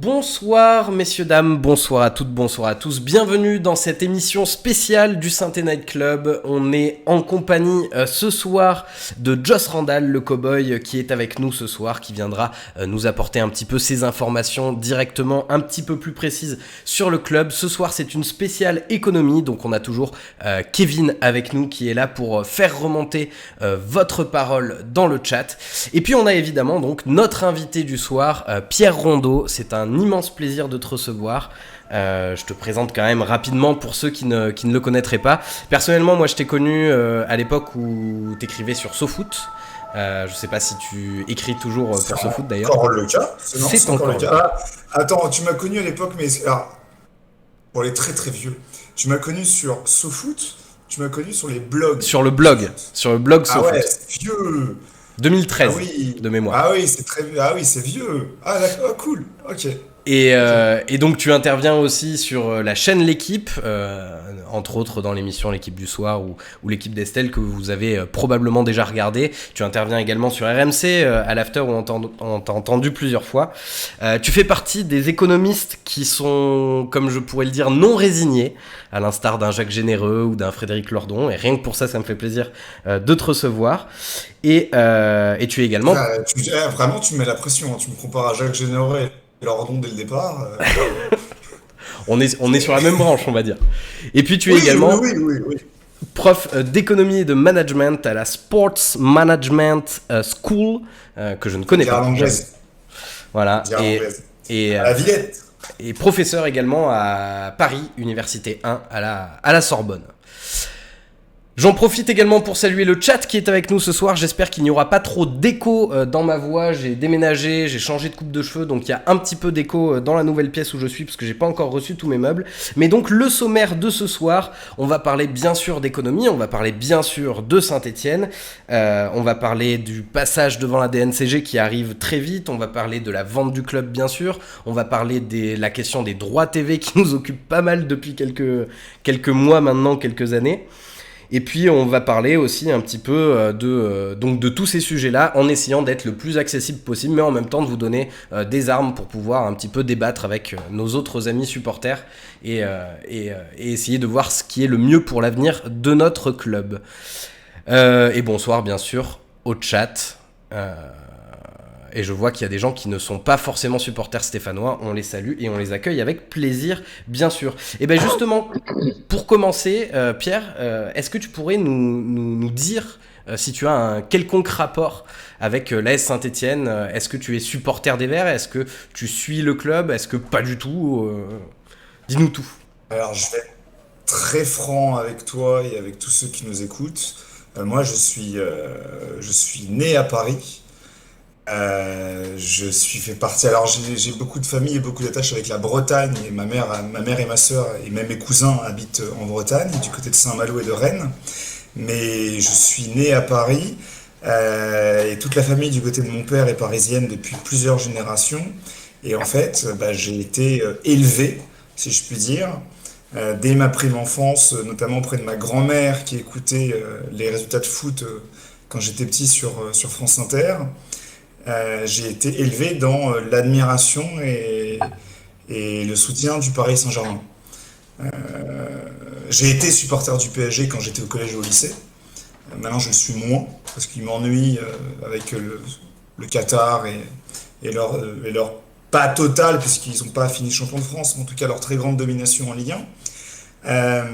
Bonsoir messieurs, dames, bonsoir à toutes, bonsoir à tous. Bienvenue dans cette émission spéciale du Synthé Night Club. On est en compagnie ce soir de Joss Randall, le cowboy qui est avec nous ce soir, qui viendra nous apporter un petit peu ses informations directement, un petit peu plus précises sur le club. Ce soir c'est une spéciale économie, donc on a toujours Kevin avec nous qui est là pour faire remonter votre parole dans le chat. Et puis on a évidemment donc notre invité du soir, Pierre Rondeau. C'est un immense plaisir de te recevoir. Je te présente quand même rapidement pour ceux qui ne le connaîtraient pas. Personnellement, moi je t'ai connu à l'époque où t'écrivais sur SoFoot. Je sais pas si tu écris toujours pour SoFoot d'ailleurs. C'est encore le cas. C'est encore le cas. Attends, tu m'as connu à l'époque, mais alors, pour les très très vieux, tu m'as connu sur SoFoot, tu m'as connu sur les blogs. Sur le blog Ah SoFoot. ouais, c'est vieux. 2013 Ah oui. de mémoire. Ah oui, c'est vieux. Ah d'accord, ah, cool. Ok. Et donc tu interviens aussi sur la chaîne L'équipe, entre autres dans l'émission L'équipe du soir ou L'équipe d'Estelle que vous avez probablement déjà regardé. Tu interviens également sur RMC à l'After où on t'a entendu plusieurs fois. Tu fais partie des économistes qui sont, comme je pourrais le dire, non résignés, à l'instar d'un Jacques Généreux ou d'un Frédéric Lordon. Et rien que pour ça, ça me fait plaisir de te recevoir. Et tu es également... Vraiment, tu me mets la pression, hein. Tu me compares à Jacques Généreux et Lordon dès le départ. On est sur la même branche, on va dire. Et puis tu es Oui, également oui. prof d'économie et de management à la Sports Management School, que je ne connais pas. Voilà. Et, À la Villette. et professeur également à Paris, Université 1, à la Sorbonne. J'en profite également pour saluer le chat qui est avec nous ce soir. J'espère qu'il n'y aura pas trop d'écho dans ma voix. J'ai déménagé, j'ai changé de coupe de cheveux, donc il y a un petit peu d'écho dans la nouvelle pièce où je suis parce que j'ai pas encore reçu tous mes meubles. Mais donc le sommaire de ce soir, on va parler bien sûr d'économie, on va parler bien sûr de Saint-Etienne, on va parler du passage devant la DNCG qui arrive très vite, on va parler de la vente du club bien sûr, on va parler de la question des droits TV qui nous occupe pas mal depuis quelques mois maintenant, quelques années. Et puis on va parler aussi un petit peu de tous ces sujets-là en essayant d'être le plus accessible possible, mais en même temps de vous donner des armes pour pouvoir un petit peu débattre avec nos autres amis supporters et essayer de voir ce qui est le mieux pour l'avenir de notre club. Et bonsoir bien sûr au chat. Et je vois qu'il y a des gens qui ne sont pas forcément supporters stéphanois, on les salue et on les accueille avec plaisir, bien sûr. Et bien justement, pour commencer, Pierre, est-ce que tu pourrais nous dire si tu as un quelconque rapport avec l'AS Saint-Etienne? Est-ce que tu es supporter des Verts? Est-ce que tu suis le club? Est-ce que pas du tout? Dis-nous tout. Alors, je vais être très franc avec toi et avec tous ceux qui nous écoutent. Moi, je suis né à Paris. Je suis fait partie. Alors, j'ai beaucoup de famille et beaucoup d'attaches avec la Bretagne. Et ma mère et ma sœur et même mes cousins habitent en Bretagne, du côté de Saint-Malo et de Rennes. Mais je suis né à Paris. Et toute la famille du côté de mon père est parisienne depuis plusieurs générations. Et en fait, j'ai été élevé, si je puis dire, dès ma prime enfance, notamment auprès de ma grand-mère qui écoutait les résultats de foot quand j'étais petit sur France Inter. J'ai été élevé dans l'admiration et le soutien du Paris Saint-Germain. Euh, j'ai été supporter du PSG quand j'étais au collège et au lycée. Maintenant, je le suis moins parce qu'il m'ennuie avec le Qatar et leur pas total, puisqu'ils n'ont pas fini champion de France, mais en tout cas leur très grande domination en Ligue 1. Euh,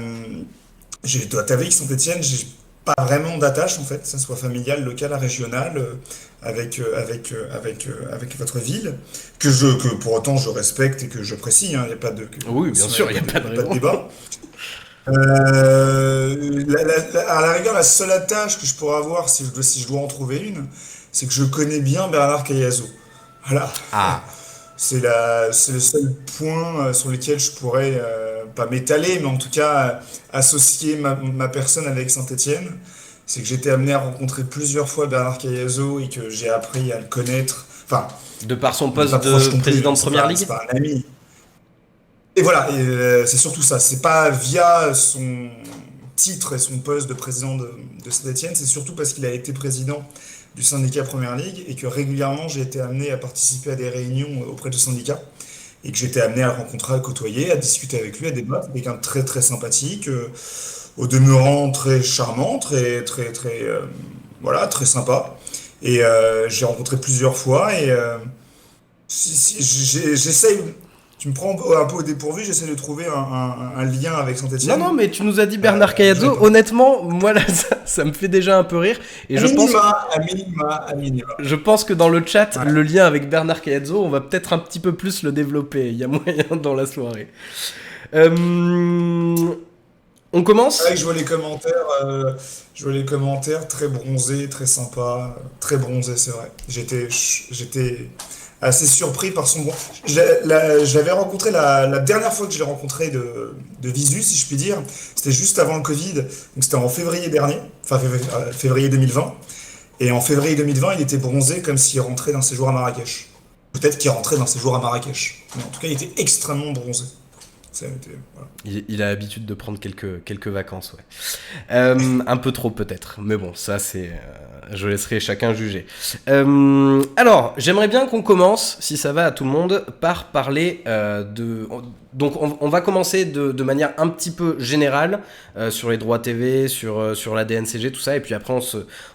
je dois t'avouer que Saint-Etienne, j'ai pas vraiment d'attache en fait, que ça soit familial, local, régional, avec votre ville, que pour autant je respecte et que j'apprécie, hein, il n'y a pas de, Oui, bien sûr, il n'y a pas de y a pas de raison. débat. À la rigueur, la seule attache que je pourrais avoir, si je dois en trouver une, c'est que je connais bien Bernard Cayazo. Voilà. Ah, C'est le seul point sur lequel je pourrais, pas m'étaler, mais en tout cas associer ma personne avec Saint-Étienne. C'est que j'ai été amené à rencontrer plusieurs fois Bernard Cayazo et que j'ai appris à le connaître. Enfin, de par son on n'est poste pas proche de non plus, président hein, de Première c'est Ligue? pas un ami. Et voilà, c'est surtout ça. C'est pas via son titre et son poste de président de Saint-Étienne, c'est surtout parce qu'il a été président du syndicat Première Ligue et que régulièrement j'ai été amené à participer à des réunions auprès de syndicats. et que j'étais amené à le rencontrer, à le côtoyer, à discuter avec lui, à débattre. Quelqu'un de très très sympathique, au demeurant très charmant, voilà, très sympa. Et j'ai rencontré plusieurs fois et j'essaye, tu me prends un peu au dépourvu, j'essaie de trouver un lien avec Non, Saint-Étienne. non, mais tu nous as dit Bernard Cayazzo. J'arrive pas. Honnêtement, moi, là, ça me fait déjà un peu rire. Et À minima, à minima, à minima. je pense que dans le chat, Ouais. le lien avec Bernard Cayazzo, on va peut-être un petit peu plus le développer. Il y a moyen dans la soirée. Euh, on C'est vrai commence? que je vois les commentaires très bronzés, très sympa, très bronzé, c'est vrai. J'étais assez surpris par son bon. Je l'avais rencontré la dernière fois que je l'ai rencontré de visu, si je puis dire. C'était juste avant le Covid, donc c'était en février dernier, enfin février 2020. Et en février 2020, il était bronzé comme s'il rentrait d'un séjour à Marrakech. Peut-être qu'il rentrait d'un séjour à Marrakech. Mais en tout cas, il était extrêmement bronzé. Voilà. Il a l'habitude de prendre quelques vacances, ouais. Un peu trop peut-être, mais bon, ça c'est... je laisserai chacun juger. Alors, j'aimerais bien qu'on commence, si ça va à tout le monde, par parler de... Donc on va commencer de manière un petit peu générale sur les droits TV, sur la DNCG, tout ça, et puis après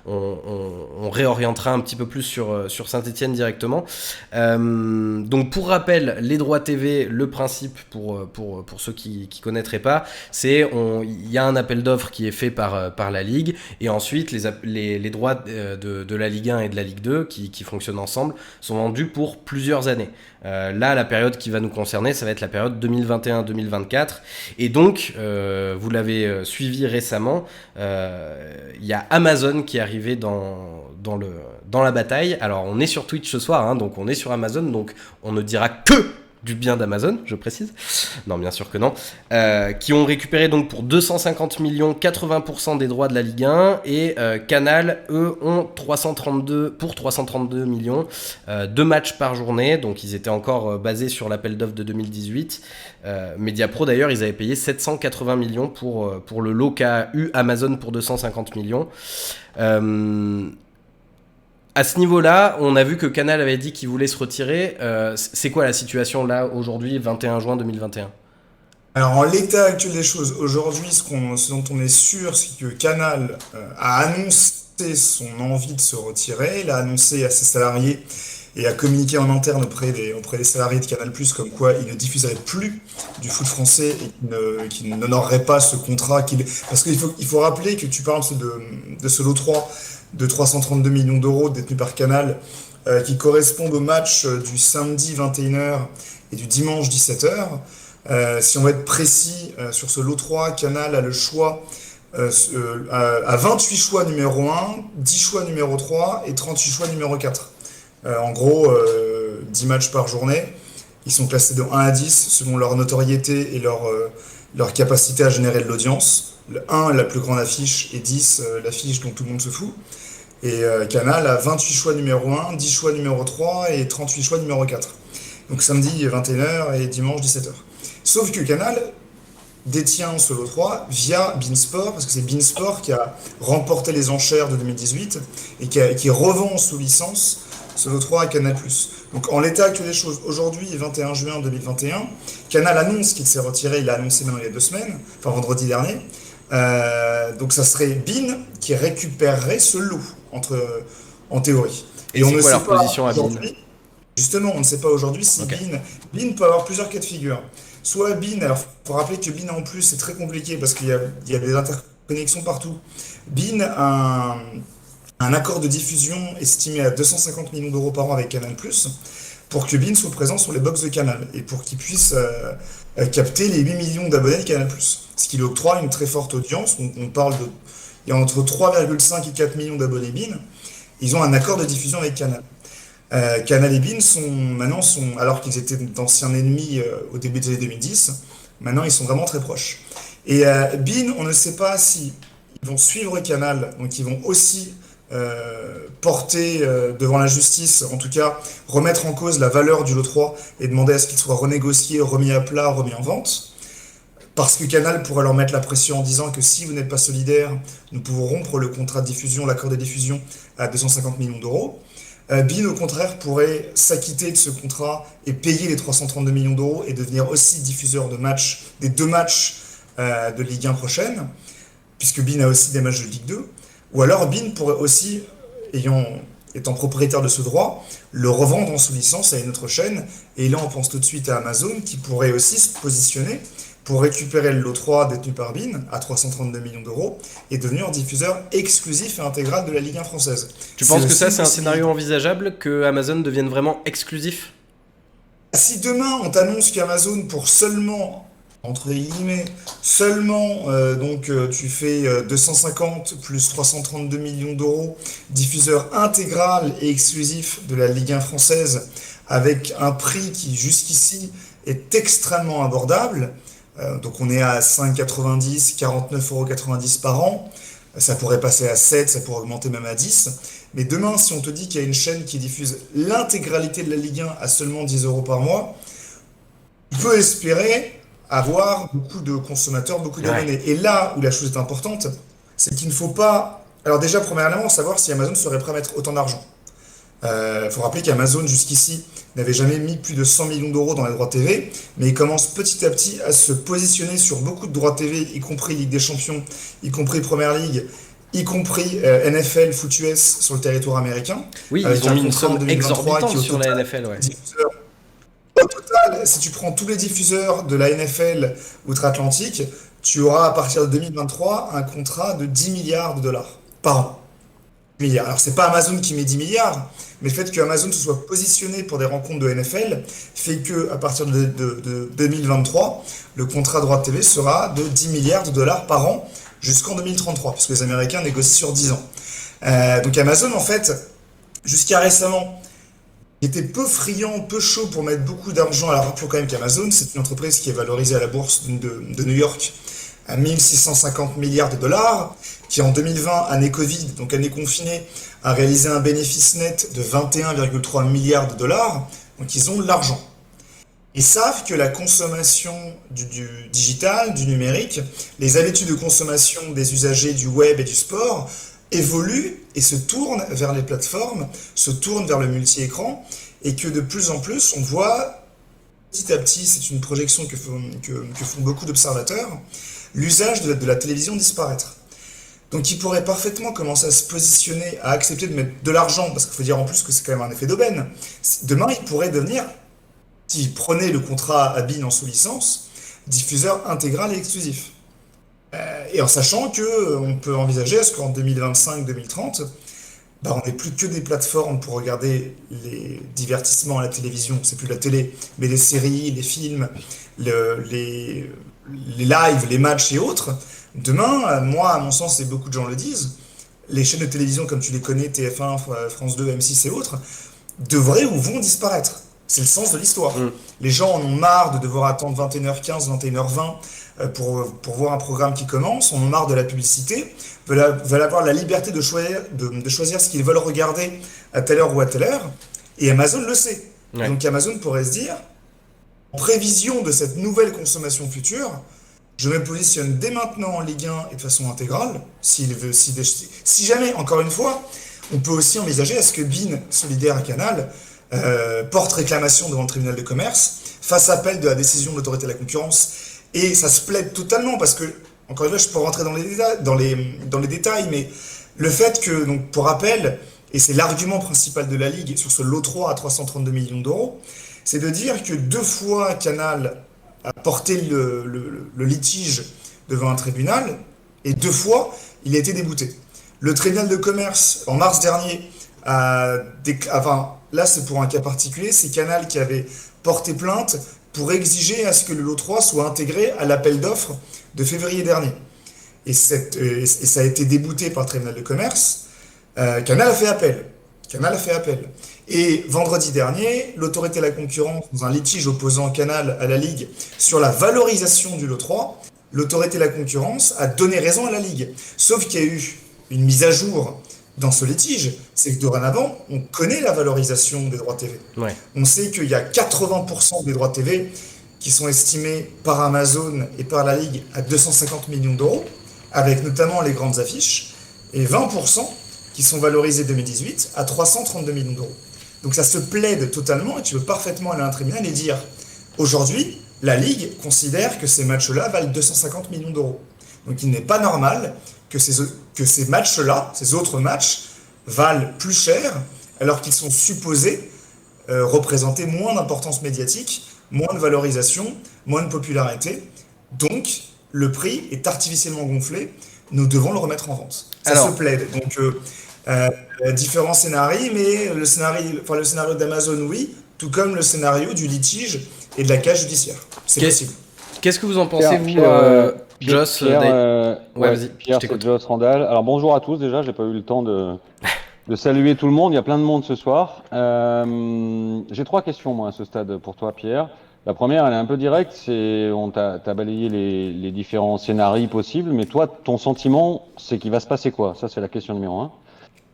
on réorientera un petit peu plus sur Saint-Étienne directement. Donc pour rappel, les droits TV, le principe pour ceux qui connaîtraient pas, c'est il y a un appel d'offres qui est fait par la Ligue, et ensuite les droits de la Ligue 1 et de la Ligue 2 qui fonctionnent ensemble sont vendus pour plusieurs années. Là, la période qui va nous concerner, ça va être la période 2021-2024. Et donc, vous l'avez suivi récemment, il y a Amazon qui est arrivé dans la bataille. Alors, on est sur Twitch ce soir, hein, donc on est sur Amazon, donc on ne dira que du bien d'Amazon, je précise. Non, bien sûr que non. Qui ont récupéré donc pour 250 millions 80% des droits de la Ligue 1, et Canal, eux, ont 332 millions, 2 matchs par journée, donc ils étaient encore basés sur l'appel d'offres de 2018. Mediapro d'ailleurs, ils avaient payé 780 millions pour le lot qu'a eu Amazon pour 250 millions. À ce niveau-là, on a vu que Canal avait dit qu'il voulait se retirer. C'est quoi la situation là, aujourd'hui, 21 juin 2021? Alors, en l'état actuel des choses, aujourd'hui, ce dont on est sûr, c'est que Canal a annoncé son envie de se retirer. Il a annoncé à ses salariés et a communiqué en interne auprès des salariés de Canal+, comme quoi il ne diffuserait plus du foot français et qu'il n'honorerait pas ce contrat. Parce qu'il faut rappeler que tu parles de ce lot 3 de 332 millions d'euros détenus par Canal, qui correspondent au match du samedi 21h et du dimanche 17h. Si on va être précis sur ce lot 3, Canal a le choix, à 28 choix numéro 1, 10 choix numéro 3 et 38 choix numéro 4. En gros, 10 matchs par journée. Ils sont classés de 1 à 10 selon leur notoriété et leur capacité à générer de l'audience. Le 1, la plus grande affiche, et 10, l'affiche dont tout le monde se fout. Et Canal a 28 choix numéro 1, 10 choix numéro 3 et 38 choix numéro 4. Donc samedi 21h et dimanche 17h. Sauf que Canal détient ce lot 3 via Beansport, parce que c'est Beansport qui a remporté les enchères de 2018 et qui revend sous licence ce lot 3 à Canal+. Donc en l'état actuel des choses, aujourd'hui, 21 juin 2021, Canal annonce qu'il s'est retiré, il l'a annoncé maintenant il y a 2 semaines, enfin vendredi dernier. Donc ça serait Bean qui récupérerait ce lot, en théorie. Et Et on c'est ne quoi sait leur pas position à Bean? aujourd'hui. Justement, on ne sait pas aujourd'hui si Ok. Bean peut avoir plusieurs cas de figure. Soit Bean, alors il faut rappeler que Bean en plus c'est très compliqué parce qu'il y a des interconnexions partout. Bean a un accord de diffusion estimé à 250 millions d'euros par an avec Canal+, pour que Bean soit présent sur les box de Canal et pour qu'il puisse capter les 8 millions d'abonnés de Canal+. Ce qui lui octroie une très forte audience. On parle de... Il y a entre 3,5 et 4 millions d'abonnés Bean. Ils ont un accord de diffusion avec Canal. Canal et Bean alors qu'ils étaient d'anciens ennemis au début des années 2010, maintenant ils sont vraiment très proches. Et Bean, on ne sait pas si ils vont suivre Canal, donc ils vont aussi porter devant la justice, en tout cas remettre en cause la valeur du lot 3 et demander à ce qu'il soit renégocié, remis à plat, remis en vente. Parce que Canal pourrait leur mettre la pression en disant que si vous n'êtes pas solidaire, nous pouvons rompre le contrat de diffusion, l'accord de diffusion à 250 millions d'euros. beIN, au contraire, pourrait s'acquitter de ce contrat et payer les 332 millions d'euros et devenir aussi diffuseur de matchs, des deux matchs de Ligue 1 prochaine, puisque beIN a aussi des matchs de Ligue 2. Ou alors beIN pourrait aussi, étant propriétaire de ce droit, le revendre en sous-licence à une autre chaîne. Et là, on pense tout de suite à Amazon, qui pourrait aussi se positionner pour récupérer le lot 3 détenu par beIN à 332 millions d'euros et devenir diffuseur exclusif et intégral de la Ligue 1 française. Tu penses que aussi ça, c'est un possible. scénario envisageable, que Amazon devienne vraiment exclusif? Si demain on t'annonce qu'Amazon pour seulement, entre guillemets, seulement, tu fais 250 plus 332 millions d'euros, diffuseur intégral et exclusif de la Ligue 1 française, avec un prix qui jusqu'ici est extrêmement abordable, donc on est à 5,90, 49,90 € par an, ça pourrait passer à 7, ça pourrait augmenter même à 10. Mais demain, si on te dit qu'il y a une chaîne qui diffuse l'intégralité de la Ligue 1 à seulement 10 euros par mois, on peut espérer avoir beaucoup de consommateurs, beaucoup d'abonnés. Et là où la chose est importante, c'est qu'il ne faut pas... Alors déjà, premièrement, savoir si Amazon serait prêt à mettre autant d'argent. Faut rappeler qu'Amazon, jusqu'ici, n'avait jamais mis plus de 100 millions d'euros dans les droits TV, mais il commence petit à petit à se positionner sur beaucoup de droits TV, y compris Ligue des Champions, y compris Première Ligue, y compris NFL, Foot US sur le territoire américain. Oui, Avec ils ont un mis une contrat en somme 2023 exorbitante qui, au sur la total, NFL, ouais. diffuseur- au total, si tu prends tous les diffuseurs de la NFL outre-Atlantique, tu auras à partir de 2023 un contrat de 10 milliards de dollars par an. Milliards. Alors, c'est pas Amazon qui met 10 milliards, mais le fait que Amazon se soit positionné pour des rencontres de NFL fait que à partir de 2023, le contrat droit de TV sera de 10 milliards de dollars par an jusqu'en 2033, parce que les Américains négocient sur 10 ans. Donc Amazon, en fait, jusqu'à récemment, était peu friand, peu chaud pour mettre beaucoup d'argent. Alors rappelons quand même qu'Amazon, c'est une entreprise qui est valorisée à la bourse de New York à 1650 milliards de dollars, qui en 2020, année Covid, donc année confinée, a réalisé un bénéfice net de 21,3 milliards de dollars. Donc ils ont de l'argent. Ils savent que la consommation du digital, du numérique, les habitudes de consommation des usagers du web et du sport évoluent et se tournent vers les plateformes, se tournent vers le multi-écran, et que de plus en plus, on voit, petit à petit, c'est une projection que font beaucoup d'observateurs, l'usage de la télévision disparaître. Donc il pourrait parfaitement commencer à se positionner, à accepter de mettre de l'argent, parce qu'il faut dire en plus que c'est quand même un effet d'aubaine. Demain, il pourrait devenir, s'il prenait le contrat à beIN en sous-licence, diffuseur intégral et exclusif. Et en sachant qu'on peut envisager à ce qu'en 2025-2030, on n'ait plus que des plateformes pour regarder les divertissements à la télévision, c'est plus la télé, mais les séries, les films, les lives, les matchs et autres. Demain, moi, à mon sens, et beaucoup de gens le disent, les chaînes de télévision comme tu les connais, TF1, France 2, M6 et autres, devraient ou vont disparaître. C'est le sens de l'histoire. Les gens en ont marre de devoir attendre 21h15, 21h20 pour voir un programme qui commence, on en a marre de la publicité, veulent avoir la liberté de choisir ce qu'ils veulent regarder à telle heure ou à telle heure, et Amazon le sait. Ouais. Donc Amazon pourrait se dire, en prévision de cette nouvelle consommation future, je me positionne dès maintenant en Ligue 1 et de façon intégrale, si jamais, encore une fois, on peut aussi envisager à ce que beIN, solidaire à Canal, porte réclamation devant le tribunal de commerce, fasse appel de la décision de l'autorité de la concurrence, et ça se plaide totalement, parce que, encore une fois, je peux rentrer dans les détails, mais le fait que, donc, pour rappel, et c'est l'argument principal de la Ligue sur ce lot 3 à 332 millions d'euros, c'est de dire que 2 fois Canal a porté le litige devant un tribunal, et 2 fois, il a été débouté. Le tribunal de commerce, en mars dernier, là c'est pour un cas particulier, c'est Canal qui avait porté plainte pour exiger à ce que le lot 3 soit intégré à l'appel d'offres de février dernier. Et ça a été débouté par le tribunal de commerce. Canal a fait appel. Et vendredi dernier, l'autorité de la concurrence, dans un litige opposant Canal à la Ligue sur la valorisation du lot 3, l'autorité de la concurrence a donné raison à la Ligue. Sauf qu'il y a eu une mise à jour dans ce litige, c'est que dorénavant, on connaît la valorisation des droits TV. Ouais. On sait qu'il y a 80% des droits TV qui sont estimés par Amazon et par la Ligue à 250 millions d'euros, avec notamment les grandes affiches, et 20% qui sont valorisés 2018 à 332 millions d'euros. Donc ça se plaide totalement et tu peux parfaitement aller à un tribunal et dire aujourd'hui, la Ligue considère que ces matchs-là valent 250 millions d'euros. Donc il n'est pas normal que ces matchs-là, ces autres matchs, valent plus cher alors qu'ils sont supposés représenter moins d'importance médiatique, moins de valorisation, moins de popularité. Donc le prix est artificiellement gonflé, nous devons le remettre en vente. Ça Alors, se plaide. Donc différents scénarios, mais le scénario d'Amazon, oui, tout comme le scénario du litige et de la case judiciaire. C'est qu'est- possible. qu'est-ce que vous en pensez, Pierre, vous, Pierre, Joss Pierre, Ouais, ouais, vas-y, je Pierre, c'est t'écoute. Joss Randall. Alors bonjour à tous déjà, j'ai pas eu le temps de saluer tout le monde, il y a plein de monde ce soir. J'ai 3 questions moi à ce stade pour toi Pierre. La première, elle est un peu directe, t'as balayé les différents scénarios possibles, mais toi, ton sentiment, c'est qu'il va se passer quoi? Ça, c'est la question numéro 1.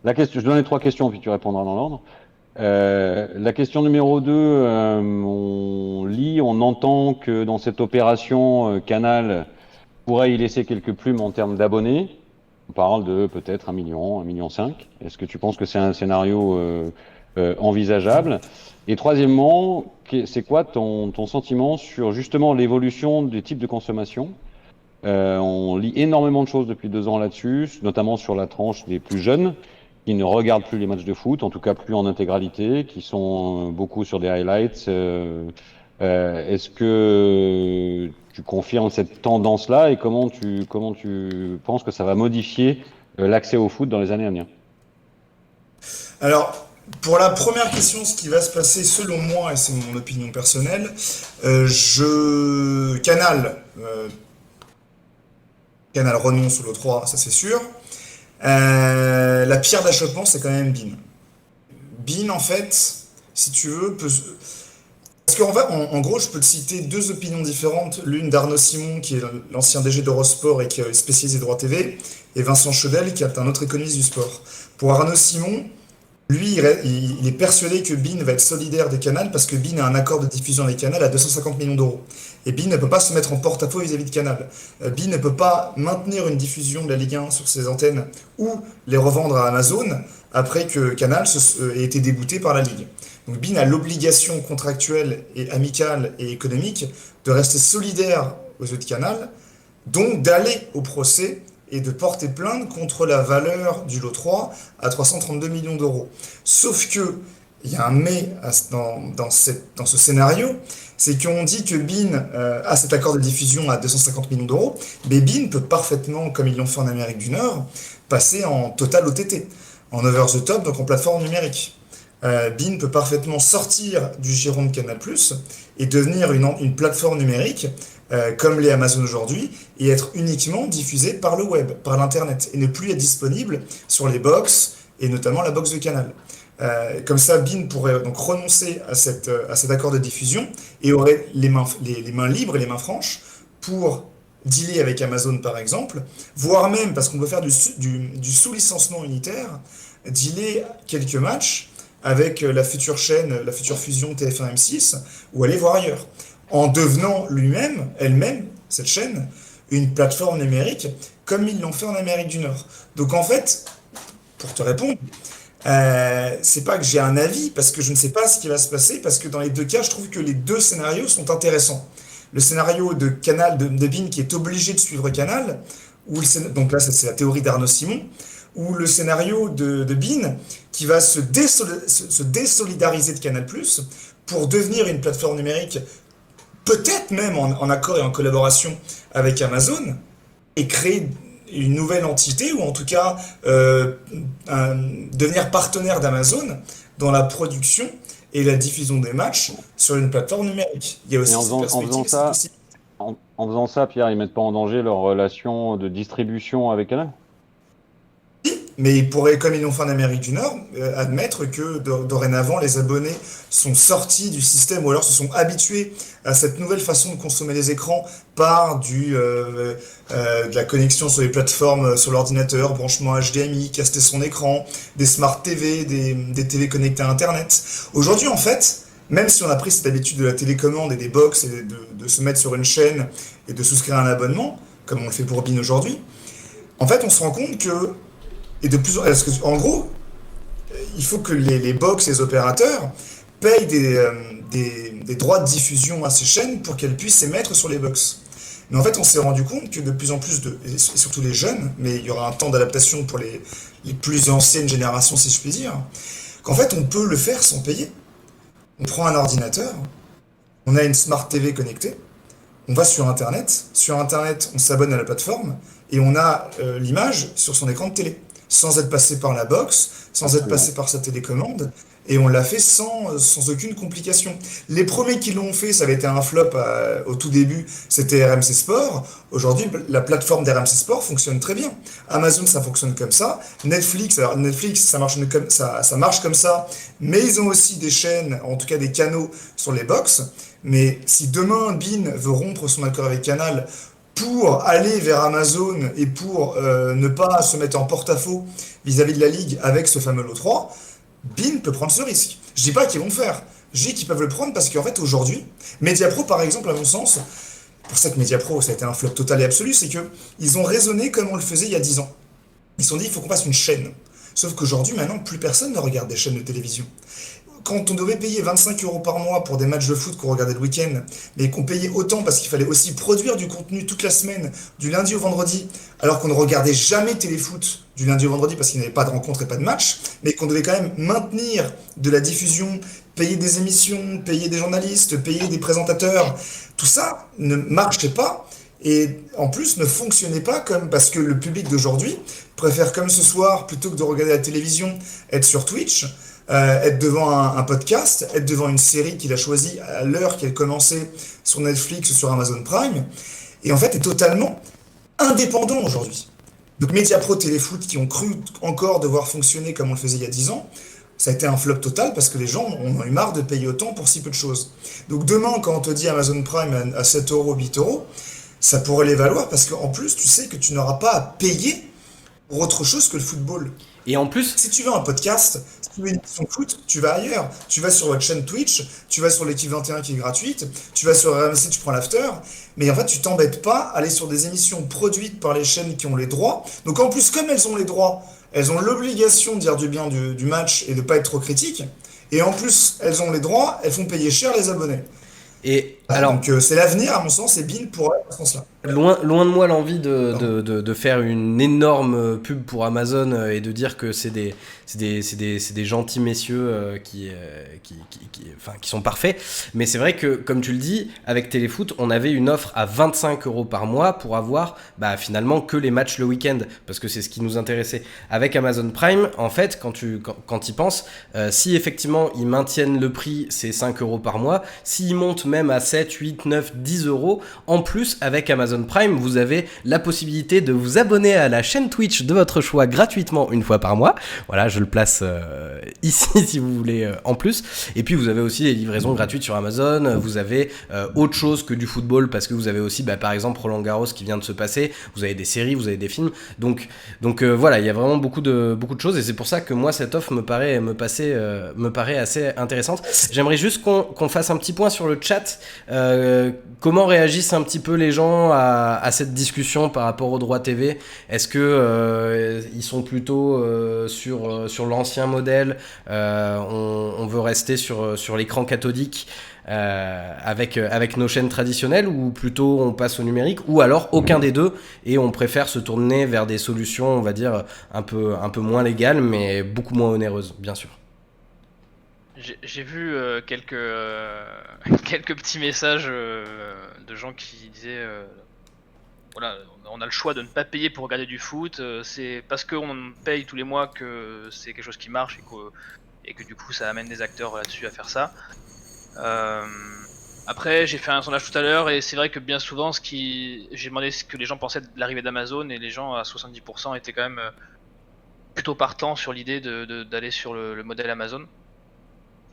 Je donne les 3 questions, puis tu répondras dans l'ordre. La question numéro 2, on entend que dans cette opération, Canal pourrait y laisser quelques plumes en termes d'abonnés. On parle de peut-être 1 million, 1,5 million. Est-ce que tu penses que c'est un scénario envisageable? Et troisièmement, c'est quoi ton sentiment sur justement l'évolution des types de consommation? On lit énormément de choses depuis 2 ans là-dessus, notamment sur la tranche des plus jeunes, qui ne regardent plus les matchs de foot, en tout cas plus en intégralité, qui sont beaucoup sur des highlights. Est-ce que tu confirmes cette tendance-là et comment tu penses que ça va modifier l'accès au foot dans les années à venir? Alors, pour la première question, ce qui va se passer selon moi, et c'est mon opinion personnelle, Canal renonce au lot 3, ça c'est sûr. La pierre d'achoppement, c'est quand même Bein. Bein, en fait, si tu veux, parce en gros, je peux te citer 2 opinions différentes. L'une d'Arnaud Simon, qui est l'ancien DG d'Eurosport et qui est spécialisé droit TV, et Vincent Chaudel, qui est un autre économiste du sport. Pour Arnaud Simon, lui, il est persuadé que Bein va être solidaire des Canal parce que Bein a un accord de diffusion avec Canal à 250 millions d'euros. Et Bein ne peut pas se mettre en porte-à-faux vis-à-vis de Canal. Bein ne peut pas maintenir une diffusion de la Ligue 1 sur ses antennes ou les revendre à Amazon après que Canal ait été débouté par la Ligue. Donc Bein a l'obligation contractuelle et amicale et économique de rester solidaire aux yeux de Canal, donc d'aller au procès et de porter plainte contre la valeur du lot 3 à 332 millions d'euros. Sauf que, il y a un mais dans ce scénario, c'est qu'on dit que Bein a cet accord de diffusion à 250 millions d'euros, mais Bein peut parfaitement, comme ils l'ont fait en Amérique du Nord, passer en total OTT, en over the top, donc en plateforme numérique. Bein peut parfaitement sortir du giron de Canal+, et devenir une plateforme numérique comme les Amazon aujourd'hui, et être uniquement diffusé par le web, par l'internet, et ne plus être disponible sur les box, et notamment la box de Canal. Comme ça, Bein pourrait donc renoncer à cet accord de diffusion, et aurait les mains libres et les mains franches pour dealer avec Amazon par exemple, voire même, parce qu'on peut faire du sous-licencement unitaire, dealer quelques matchs avec la future chaîne, la future fusion TF1 M6, ou aller voir ailleurs, en devenant elle-même, cette chaîne, une plateforme numérique, comme ils l'ont fait en Amérique du Nord. Donc en fait, pour te répondre, c'est pas que j'ai un avis, parce que je ne sais pas ce qui va se passer, parce que dans les 2 cas, je trouve que les 2 scénarios sont intéressants. Le scénario de Canal, de Bein, qui est obligé de suivre Canal, donc là c'est la théorie d'Arnaud Simon, ou le scénario de Bein, qui va se désolidariser de Canal+, pour devenir une plateforme numérique, peut-être même en accord et en collaboration avec Amazon, et créer une nouvelle entité, ou en tout cas devenir partenaire d'Amazon dans la production et la diffusion des matchs sur une plateforme numérique. Il y a aussi Et cette perspective, c'est possible. en faisant ça, Pierre, ils mettent pas en danger leur relation de distribution avec Canal? Mais ils pourraient, comme ils l'ont fait en Amérique du Nord, admettre que dorénavant les abonnés sont sortis du système ou alors se sont habitués à cette nouvelle façon de consommer les écrans par de la connexion sur les plateformes, sur l'ordinateur, branchement HDMI, caster son écran, des smart TV, des TV connectées à Internet. Aujourd'hui, en fait, même si on a pris cette habitude de la télécommande et des box et de se mettre sur une chaîne et de souscrire un abonnement, comme on le fait pour Bein aujourd'hui, en fait, on se rend compte que Et de plus en parce que, en gros, il faut que les box, les opérateurs, payent des droits de diffusion à ces chaînes pour qu'elles puissent émettre sur les box. Mais en fait, on s'est rendu compte que de plus en plus et surtout les jeunes, mais il y aura un temps d'adaptation pour les plus anciennes générations, si je puis dire, qu'en fait, on peut le faire sans payer. On prend un ordinateur, on a une Smart TV connectée, on va sur Internet, on s'abonne à la plateforme, et on a l'image sur son écran de télé, sans être passé par la box, sans être Absolument. passé par sa télécommande, et on l'a fait sans aucune complication. Les premiers qui l'ont fait, ça avait été un flop au tout début, c'était RMC Sport. Aujourd'hui, la plateforme d'RMC Sport fonctionne très bien. Amazon, ça fonctionne comme ça. Netflix, alors Netflix, ça marche comme ça, mais ils ont aussi des chaînes, en tout cas des canaux sur les box. Mais si demain Bein veut rompre son accord avec Canal pour aller vers Amazon et pour ne pas se mettre en porte-à-faux vis-à-vis de la Ligue avec ce fameux lot 3, Bein peut prendre ce risque. Je dis pas qu'ils vont le faire, je dis qu'ils peuvent le prendre parce qu'en fait aujourd'hui, Mediapro par exemple, à mon sens, pour ça que Mediapro ça a été un flop total et absolu, c'est que ils ont raisonné comme on le faisait il y a 10 ans. Ils se sont dit il faut qu'on fasse une chaîne. Sauf qu'aujourd'hui maintenant plus personne ne regarde des chaînes de télévision. Quand on devait payer 25 € par mois pour des matchs de foot qu'on regardait le week-end, mais qu'on payait autant parce qu'il fallait aussi produire du contenu toute la semaine, du lundi au vendredi, alors qu'on ne regardait jamais téléfoot du lundi au vendredi parce qu'il n'y avait pas de rencontre et pas de match, mais qu'on devait quand même maintenir de la diffusion, payer des émissions, payer des journalistes, payer des présentateurs, tout ça ne marchait pas. Et en plus, ne fonctionnait pas comme parce que le public d'aujourd'hui préfère, comme ce soir, plutôt que de regarder la télévision, être sur Twitch, être devant un podcast, être devant une série qu'il a choisie à l'heure qu'elle commençait sur Netflix ou sur Amazon Prime, et en fait est totalement indépendant aujourd'hui. Donc Mediapro Téléfoot qui ont cru encore devoir fonctionner comme on le faisait il y a 10 ans, ça a été un flop total parce que les gens en ont eu marre de payer autant pour si peu de choses. Donc demain, quand on te dit Amazon Prime à 7 €, 8 €, ça pourrait les valoir parce qu'en plus, tu sais que tu n'auras pas à payer pour autre chose que le football. Et en plus, Si tu veux un podcast, si tu veux une émission de foot, tu vas ailleurs. Tu vas sur votre chaîne Twitch, tu vas sur l'équipe 21 qui est gratuite, tu vas sur RMC, tu prends l'after, mais en fait, tu t'embêtes pas à aller sur des émissions produites par les chaînes qui ont les droits. Donc en plus, comme elles ont les droits, elles ont l'obligation de dire du bien du match et de pas être trop critiques. Et en plus, elles ont les droits, elles font payer cher les abonnés. et Voilà, alors, donc c'est l'avenir, à mon sens, et Bein pourrait aller dans ce sens-là. loin de moi l'envie Pardon. de faire une énorme pub pour Amazon et de dire que c'est des gentils messieurs enfin, qui sont parfaits. Mais c'est vrai que, comme tu le dis, avec Téléfoot, on avait une offre à 25 € par mois pour avoir finalement que les matchs le week-end, parce que c'est ce qui nous intéressait. Avec Amazon Prime, en fait, quand y penses, si effectivement ils maintiennent le prix, c'est 5 € par mois, s'ils montent même à 7, 8, 9, 10 €, en plus, avec Amazon Prime, vous avez la possibilité de vous abonner à la chaîne Twitch de votre choix gratuitement une fois par mois. Voilà, je le place ici si vous voulez en plus. Et puis vous avez aussi les livraisons gratuites sur Amazon. Vous avez autre chose que du football parce que vous avez aussi par exemple Roland Garros qui vient de se passer. Vous avez des séries, vous avez des films. Donc voilà, il y a vraiment beaucoup de choses et c'est pour ça que moi cette offre me paraît assez intéressante. J'aimerais juste qu'on fasse un petit point sur le chat. Comment réagissent un petit peu les gens à cette discussion par rapport aux droits TV? Est-ce que ils sont plutôt sur l'ancien modèle, on veut rester sur l'écran cathodique avec nos chaînes traditionnelles, ou plutôt on passe au numérique, ou alors aucun des deux et on préfère se tourner vers des solutions, on va dire, un peu moins légales mais beaucoup moins onéreuses, bien sûr. J'ai vu quelques petits messages de gens qui disaient voilà, on a le choix de ne pas payer pour regarder du foot, c'est parce qu'on paye tous les mois que c'est quelque chose qui marche et que du coup ça amène des acteurs là-dessus à faire ça. Euh, Après, j'ai fait un sondage tout à l'heure et c'est vrai que bien souvent, j'ai demandé ce que les gens pensaient de l'arrivée d'Amazon et les gens à 70% étaient quand même plutôt partants sur l'idée d'aller sur le modèle Amazon.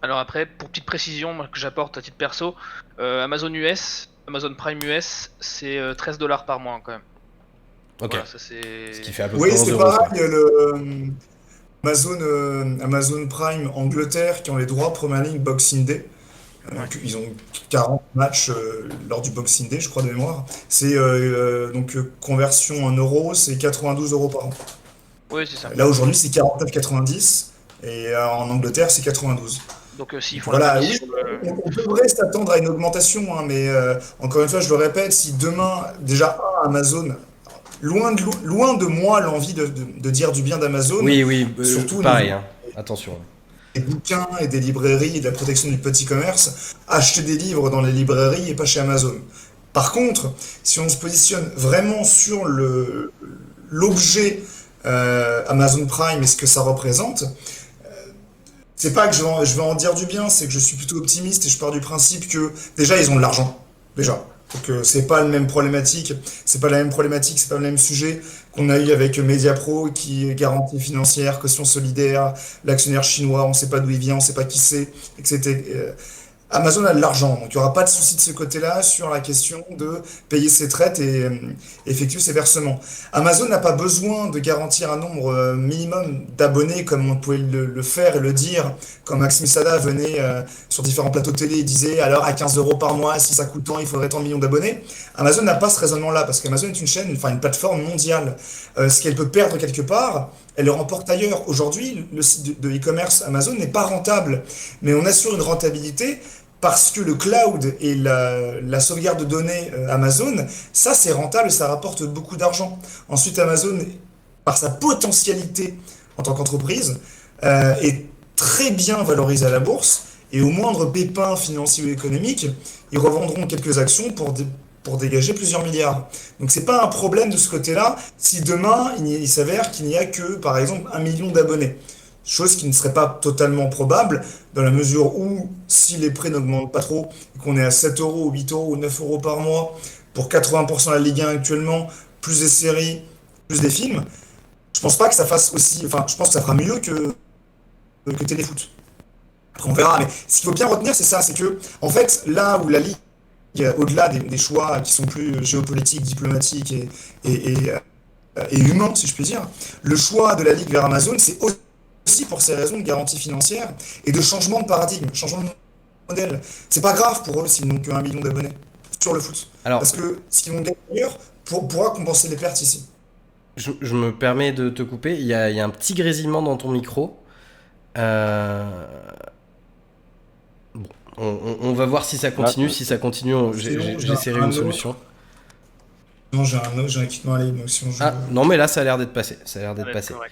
Alors après, pour petite précision moi, que j'apporte à titre perso, Amazon Prime US, c'est 13 $ par mois quand même. Ok. Voilà, ça Ce qui c'est. fait à peu Oui, près 11 c'est euros quoi. pareil, Amazon Prime Angleterre qui ont les droits Premier League Boxing Day. Ouais. Ils ont 40 matchs lors du Boxing Day, je crois de mémoire. C'est conversion en euros, c'est 92 € par an. Oui, c'est ça. Là aujourd'hui c'est 49,90 et en Angleterre c'est 92. Donc s'ils font la Voilà, même oui, sur le... on devrait s'attendre à une augmentation, hein, mais encore une fois, je le répète, si demain, déjà, Amazon, loin de moi l'envie de dire du bien d'Amazon, Oui, oui, surtout au niveau pareil, hein. Attention. des bouquins et des librairies et de la protection du petit commerce, acheter des livres dans les librairies et pas chez Amazon. Par contre, si on se positionne vraiment sur l'objet Amazon Prime et ce que ça représente, c'est pas que je vais en dire du bien, c'est que je suis plutôt optimiste et je pars du principe que déjà ils ont de l'argent. Déjà. Donc c'est pas la même problématique, c'est pas la même problématique, c'est pas le même sujet qu'on a eu avec Mediapro qui est garantie financière, caution solidaire, l'actionnaire chinois, on sait pas d'où il vient, on sait pas qui c'est, etc. Amazon a de l'argent, donc il n'y aura pas de souci de ce côté-là sur la question de payer ses traites et effectuer ses versements. Amazon n'a pas besoin de garantir un nombre minimum d'abonnés comme on pouvait le faire et le dire quand Maxime Sada venait sur différents plateaux télé et disait alors à 15 euros par mois, si ça coûte tant, il faudrait tant de millions d'abonnés. Amazon n'a pas ce raisonnement-là parce qu'Amazon est une chaîne, enfin une plateforme mondiale. Ce qu'elle peut perdre quelque part, elle le remporte ailleurs. Aujourd'hui, le site de e-commerce Amazon n'est pas rentable, mais on assure une rentabilité parce que le cloud et la sauvegarde de données Amazon, ça c'est rentable et ça rapporte beaucoup d'argent. Ensuite, Amazon, par sa potentialité en tant qu'entreprise, est très bien valorisé à la bourse et au moindre pépin financier ou économique, ils revendront quelques actions pour dégager plusieurs milliards. Donc c'est pas un problème de ce côté-là si demain il s'avère qu'il n'y a que, par exemple, 1 million d'abonnés. Chose qui ne serait pas totalement probable, dans la mesure où, si les prix n'augmentent pas trop, et qu'on est à 7 euros, 8 euros ou 9 euros par mois, pour 80% de la Ligue 1 actuellement, plus des séries, plus des films, je pense pas que ça fasse aussi. Enfin, je pense que ça fera mieux que Téléfoot. Après, on verra, mais ce qu'il faut bien retenir, c'est ça, c'est que, en fait, là où la Ligue, au-delà des choix qui sont plus géopolitiques, diplomatiques et humains, si je puis dire, le choix de la Ligue vers Amazon, c'est aussi pour ces raisons de garantie financière et de changement de paradigme, changement de modèle. C'est pas grave pour eux s'ils n'ont que 1 million d'abonnés sur le foot. Alors, Parce que ce qu'ils vont gagner ailleurs pourra compenser les pertes ici. je me permets de te couper. Il y a un petit grésillement dans ton micro. Euh, Bon, on va voir si ça continue. Ah, Si ça continue, j'essaierai une solution. Non, j'ai un équipement à libre, donc si on joue. Ah, non, mais là, ça a l'air d'être passé. Ça a l'air Ça d'être va être passé. correct.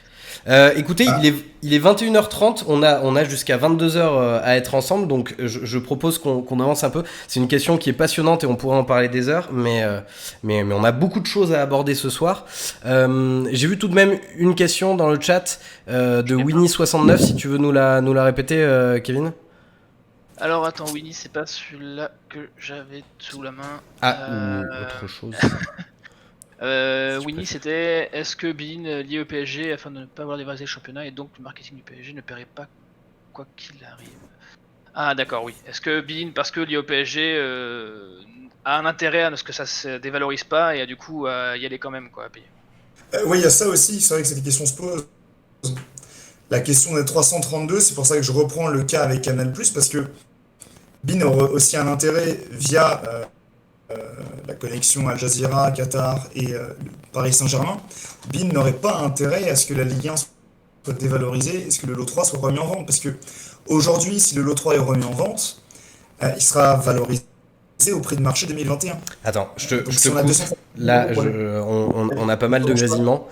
Écoutez, Ah, il est 21h30, on a jusqu'à 22h à être ensemble, donc je propose qu'on avance un peu. C'est une question qui est passionnante et on pourrait en parler des heures, mais on a beaucoup de choses à aborder ce soir. J'ai vu tout de même une question dans le chat de Winnie69, si tu veux nous la répéter, Kevin. Alors attends, Winnie, c'est pas celui-là que j'avais sous la main. Ah, ou autre chose. Si tu Winnie, préfères. c'était est-ce que Bein lié au PSG afin de ne pas avoir dévalisé le championnat et donc le marketing du PSG ne paierait pas quoi qu'il arrive. Ah d'accord, oui. Est-ce que Bein, parce que lié au PSG, a un intérêt à ce que ça se dévalorise pas et a du coup à y aller quand même quoi, à payer. oui, il y a ça aussi, c'est vrai que cette question se pose. La question des 332, c'est pour ça que je reprends le cas avec Canal+, parce que BIN aurait aussi un intérêt via la connexion Al Jazeera, Qatar et Paris Saint-Germain. BIN n'aurait pas intérêt à ce que la Ligue 1 soit dévalorisée et ce que le lot 3 soit remis en vente. Parce que aujourd'hui, si le lot 3 est remis en vente, il sera valorisé au prix de marché 2021. Attends, je Donc te si on a coupe. 200 Là, euros, on a pas mal de grésillements.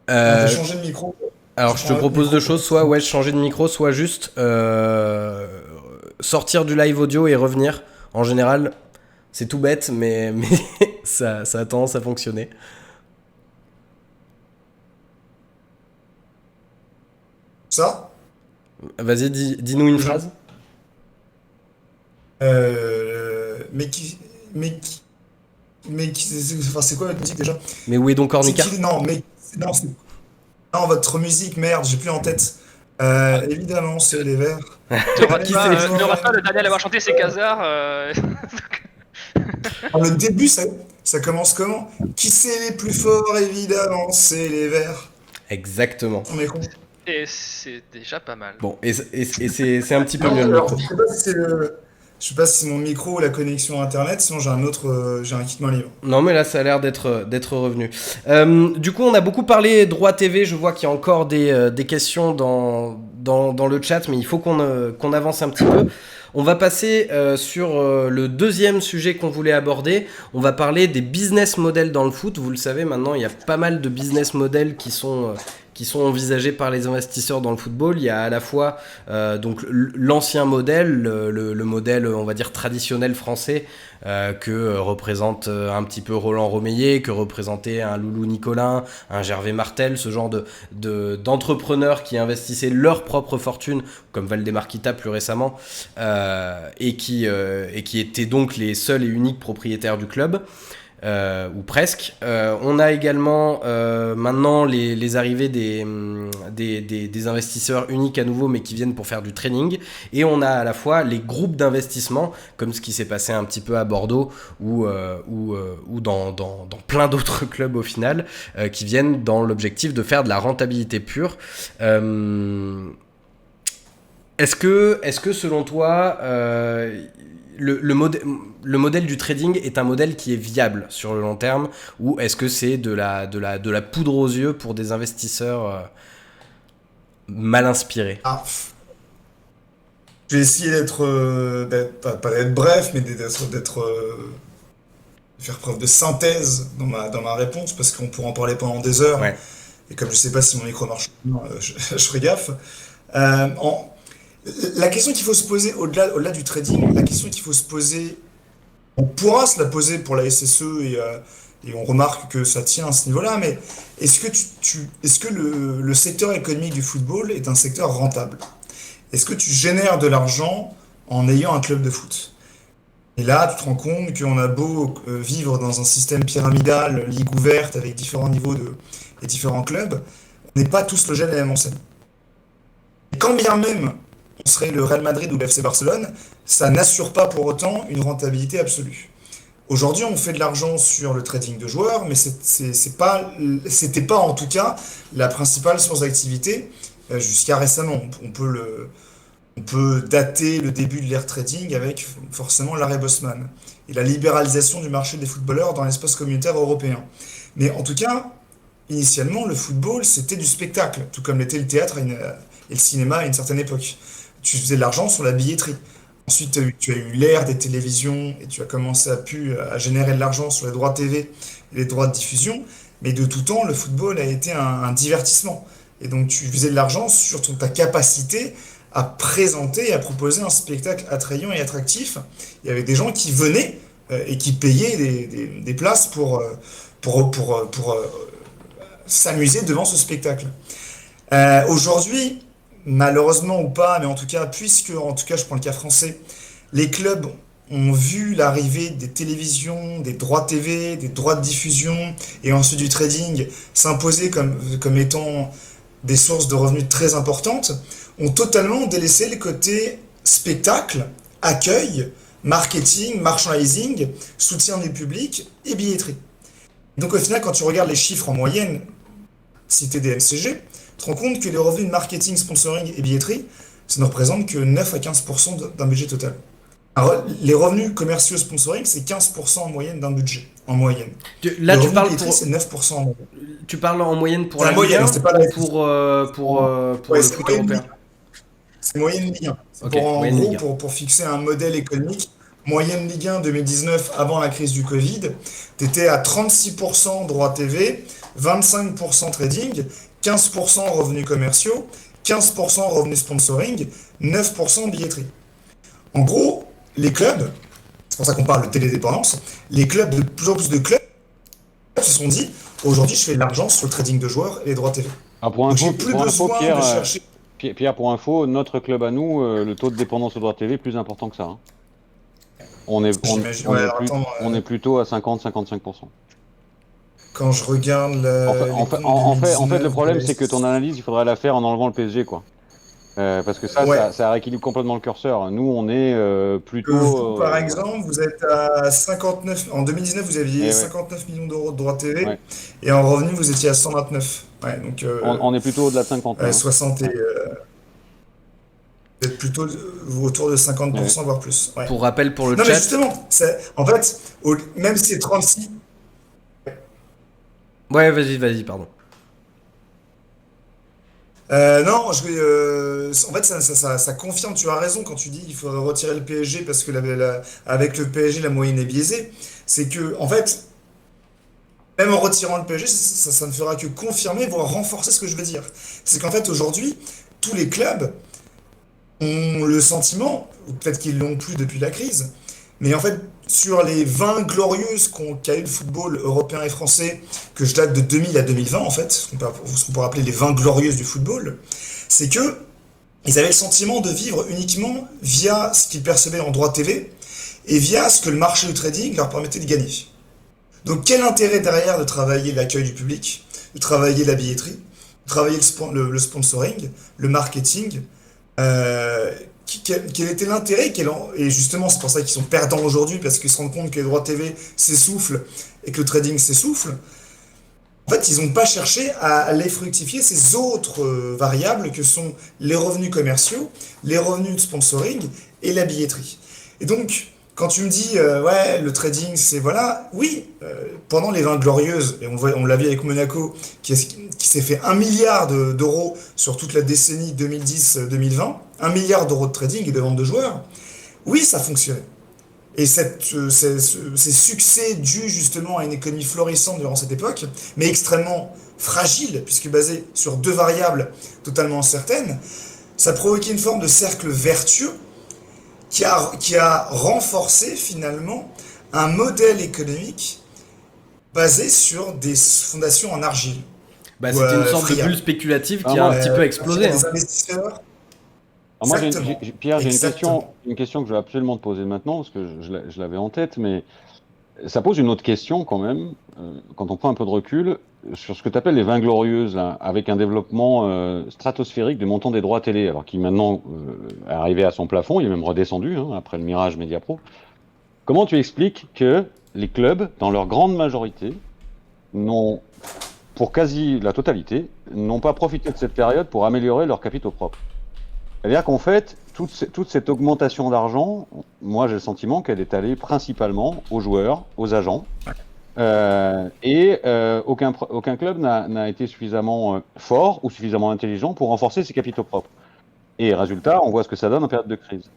je Euh, vais changer de micro. alors, je te propose deux choses, soit ouais, changer de micro, soit juste sortir du live audio et revenir. En général, c'est tout bête, mais ça a tendance à fonctionner. Ça Vas-y, dis-nous une phrase. Mais qui. Enfin, c'est quoi votre musique déjà? Mais où est donc Cornuca? Non, mais. Non, non, votre musique, merde, j'ai plus en tête. Évidemment, c'est les Verts. Qui c'est? Ne rate pas le dernier à l'avoir chanté, c'est Kazar. Alors, le début, ça commence comment? Qui c'est les plus forts? Évidemment, c'est les Verts. Exactement. On est con. Et c'est déjà pas mal. Bon, et c'est un petit peu mieux le Alors, micro. je sais pas si c'est Je sais pas si c'est mon micro ou la connexion Internet, sinon j'ai un kit main libre. Non, mais là, ça a l'air d'être revenu. Du coup, on a beaucoup parlé droit TV. Je vois qu'il y a encore des questions dans le chat, mais il faut qu'on avance un petit peu. On va passer sur le deuxième sujet qu'on voulait aborder. On va parler des business models dans le foot. Vous le savez, maintenant, il y a pas mal de business models qui sont envisagés par les investisseurs dans le football. Il y a à la fois donc l'ancien modèle, le modèle, on va dire, traditionnel français, que représente un petit peu Roland Romeillet, que représentait un Loulou Nicolin, un Gervais Martel, ce genre d'entrepreneurs qui investissaient leur propre fortune, comme Valdemar Kita plus récemment, et qui étaient donc les seuls et uniques propriétaires du club. Ou presque. On a également maintenant les arrivées des investisseurs uniques à nouveau, mais qui viennent pour faire du trading. Et on a à la fois les groupes d'investissement, comme ce qui s'est passé un petit peu à Bordeaux ou dans plein d'autres clubs au final, qui viennent dans l'objectif de faire de la rentabilité pure. Est-ce que selon toi, le modèle du trading est un modèle qui est viable sur le long terme, ou est-ce que c'est de la poudre aux yeux pour des investisseurs mal inspirés? Je vais essayer pas d'être bref, mais faire preuve de synthèse dans ma réponse, parce qu'on pourra en parler pendant des heures. Ouais. Et comme je sais pas si mon micro marche, je ferai gaffe. La question qu'il faut se poser au-delà du trading, la question qu'il faut se poser, on pourra se la poser pour la SSE et on remarque que ça tient à ce niveau-là, mais est-ce que le secteur économique du football est un secteur rentable? Est-ce que tu génères de l'argent en ayant un club de foot? Et là, tu te rends compte qu'on a beau vivre dans un système pyramidal, ligue ouverte, avec différents niveaux et différents clubs, on n'est pas tous logés à la même enseigne. Et quand bien même on serait le Real Madrid ou le FC Barcelone, ça n'assure pas pour autant une rentabilité absolue. Aujourd'hui, on fait de l'argent sur le trading de joueurs, mais c'était pas en tout cas la principale source d'activité jusqu'à récemment. On peut dater le début de l'ère trading avec forcément l'arrêt Bosman et la libéralisation du marché des footballeurs dans l'espace communautaire européen. Mais en tout cas, initialement, le football, c'était du spectacle, tout comme l'était le théâtre et le cinéma à une certaine époque. Tu faisais de l'argent sur la billetterie. Ensuite, tu as eu l'ère des télévisions et tu as commencé à générer de l'argent sur les droits TV et les droits de diffusion. Mais de tout temps, le football a été un divertissement. Et donc, tu faisais de l'argent sur ta capacité à présenter et à proposer un spectacle attrayant et attractif. Il y avait des gens qui venaient et qui payaient des places pour s'amuser devant ce spectacle. Aujourd'hui, malheureusement ou pas, mais en tout cas, je prends le cas français, les clubs ont vu l'arrivée des télévisions, des droits TV, des droits de diffusion et ensuite du trading s'imposer comme étant des sources de revenus très importantes, ont totalement délaissé le côté spectacle, accueil, marketing, merchandising, soutien du public et billetterie. Donc au final, quand tu regardes les chiffres en moyenne, cités des MCG, tu te rends compte que les revenus de marketing, sponsoring et billetterie, ça ne représente que 9 à 15% d'un budget total. Alors, les revenus commerciaux sponsoring, c'est 15% en moyenne d'un budget, en moyenne. Là, tu parles c'est 9% en moyenne. Tu parles en moyenne pour la Ligue 1 c'est pas la pour le foot européen? C'est moyenne Ligue 1. Okay, pour fixer un modèle économique, moyenne Ligue 1 2019, avant la crise du Covid, tu étais à 36% droits TV, 25% trading, 15% revenus commerciaux, 15% revenus sponsoring, 9% billetterie. En gros, les clubs, c'est pour ça qu'on parle de télédépendance, de plus en plus de clubs se sont dit, aujourd'hui je fais de l'argent sur le trading de joueurs et les droits TV. Donc j'ai plus besoin de chercher... Pierre, pour info, notre club à nous, le taux de dépendance aux droits TV est plus important que ça. Hein. On est plutôt à 50-55%. Quand je regarde en fait, le problème, c'est que ton analyse, il faudrait la faire en enlevant le PSG, quoi. Parce que ça rééquilibre complètement le curseur. Nous, on est plutôt... par exemple, vous êtes à 59... En 2019, vous aviez 59 millions d'euros de droits TV, et en revenu, vous étiez à 129. Ouais, donc, on est plutôt au-delà de 50. 60 et... Peut-être plutôt autour de 50%, voire plus. Ouais. Pour rappel pour le Non, mais chat. justement, en fait, même si c'est 36. Ouais, vas-y, pardon. Non, en fait, ça confirme, tu as raison quand tu dis qu'il faudrait retirer le PSG parce que avec le PSG, la moyenne est biaisée. C'est que, en fait, même en retirant le PSG, ça ne fera que confirmer, voire renforcer ce que je veux dire. C'est qu'en fait, aujourd'hui, tous les clubs ont le sentiment, ou peut-être qu'ils l'ont plus depuis la crise, mais en fait, sur les 20 glorieuses qu'a eu le football européen et français, que je date de 2000 à 2020, en fait, ce qu'on pourrait appeler les 20 glorieuses du football, c'est que ils avaient le sentiment de vivre uniquement via ce qu'ils percevaient en droit TV et via ce que le marché du trading leur permettait de gagner. Donc quel intérêt derrière de travailler l'accueil du public, de travailler la billetterie, de travailler le sponsoring, le marketing, quel était l'intérêt et justement c'est pour ça qu'ils sont perdants aujourd'hui parce qu'ils se rendent compte que les droits TV s'essoufflent et que le trading s'essouffle. En fait, ils n'ont pas cherché à aller fructifier ces autres variables que sont les revenus commerciaux, les revenus de sponsoring et la billetterie. Et donc, quand tu me dis, ouais, le trading, c'est voilà, oui, pendant les 20 glorieuses, et on l'a vu avec Monaco, qui s'est fait 1 milliard d'euros sur toute la décennie 2010-2020, 1 milliard d'euros de trading et de vente de joueurs, oui, ça fonctionnait. Et ces succès dus justement à une économie florissante durant cette époque, mais extrêmement fragile, puisque basée sur deux variables totalement incertaines, ça provoquait une forme de cercle vertueux qui a renforcé finalement un modèle économique basé sur des fondations en argile. Bah, Ou, c'était une sorte de friable. bulle spéculative qui a un petit peu explosé. Des Hein. investisseurs. Alors moi, Exactement. Pierre, j'ai Exactement. une question que je veux absolument te poser maintenant, parce que je l'avais en tête, mais ça pose une autre question quand même, quand on prend un peu de recul, sur ce que tu appelles les 20 glorieuses, là, avec un développement stratosphérique du montant des droits télé, alors qui maintenant est arrivé à son plafond, il est même redescendu hein, après le mirage Mediapro. Comment tu expliques que les clubs, dans leur grande majorité, n'ont, pour quasi la totalité, n'ont pas profité de cette période pour améliorer leurs capitaux propres? C'est-à-dire qu'en fait, toute cette augmentation d'argent, moi j'ai le sentiment qu'elle est allée principalement aux joueurs, aux agents, et aucun club n'a été suffisamment fort ou suffisamment intelligent pour renforcer ses capitaux propres. Et résultat, on voit ce que ça donne en période de crise.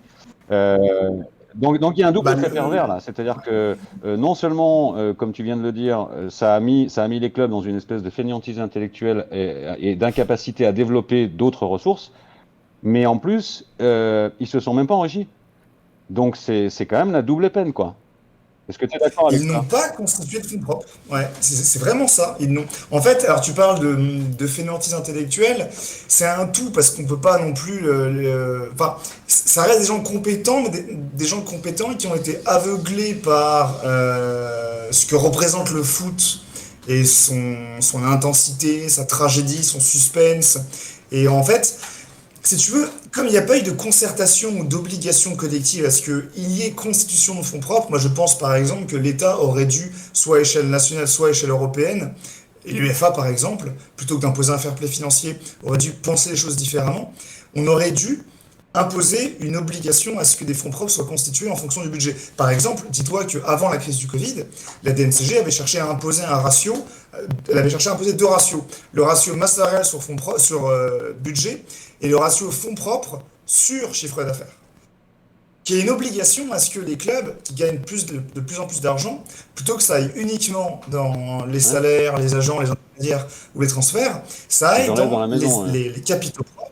Donc il y a un double effet pervers là, c'est-à-dire que non seulement, comme tu viens de le dire, ça a mis les clubs dans une espèce de fainéantise intellectuelle et d'incapacité à développer d'autres ressources, mais en plus, ils se sont même pas enrichis. Donc c'est quand même la double peine, quoi. Est-ce que tu es d'accord avec Ils ça? n'ont pas constitué de fonds propres. Ouais, c'est vraiment ça. En fait, alors tu parles de fainéantise intellectuelle, c'est un tout parce qu'on peut pas non plus. Enfin, ça reste des gens compétents, mais des gens compétents qui ont été aveuglés par ce que représente le foot et son intensité, sa tragédie, son suspense. Et en fait, si tu veux, comme il n'y a pas eu de concertation ou d'obligation collective à ce qu'il y ait constitution de fonds propres, moi je pense par exemple que l'État aurait dû, soit à échelle nationale, soit à échelle européenne, et l'UEFA par exemple, plutôt que d'imposer un fair play financier, aurait dû penser les choses différemment. On aurait dû imposer une obligation à ce que des fonds propres soient constitués en fonction du budget. Par exemple, dis-toi qu'avant la crise du Covid, la DNCG avait cherché à imposer un ratio, elle avait cherché à imposer deux ratios. Le ratio masse salariale sur, sur budget et le ratio fonds propres sur chiffre d'affaires. Qui est une obligation à ce que les clubs qui gagnent de plus en plus d'argent, plutôt que ça aille uniquement dans les salaires, les agents, les intermédiaires ou les transferts, ça aille dans les capitaux propres,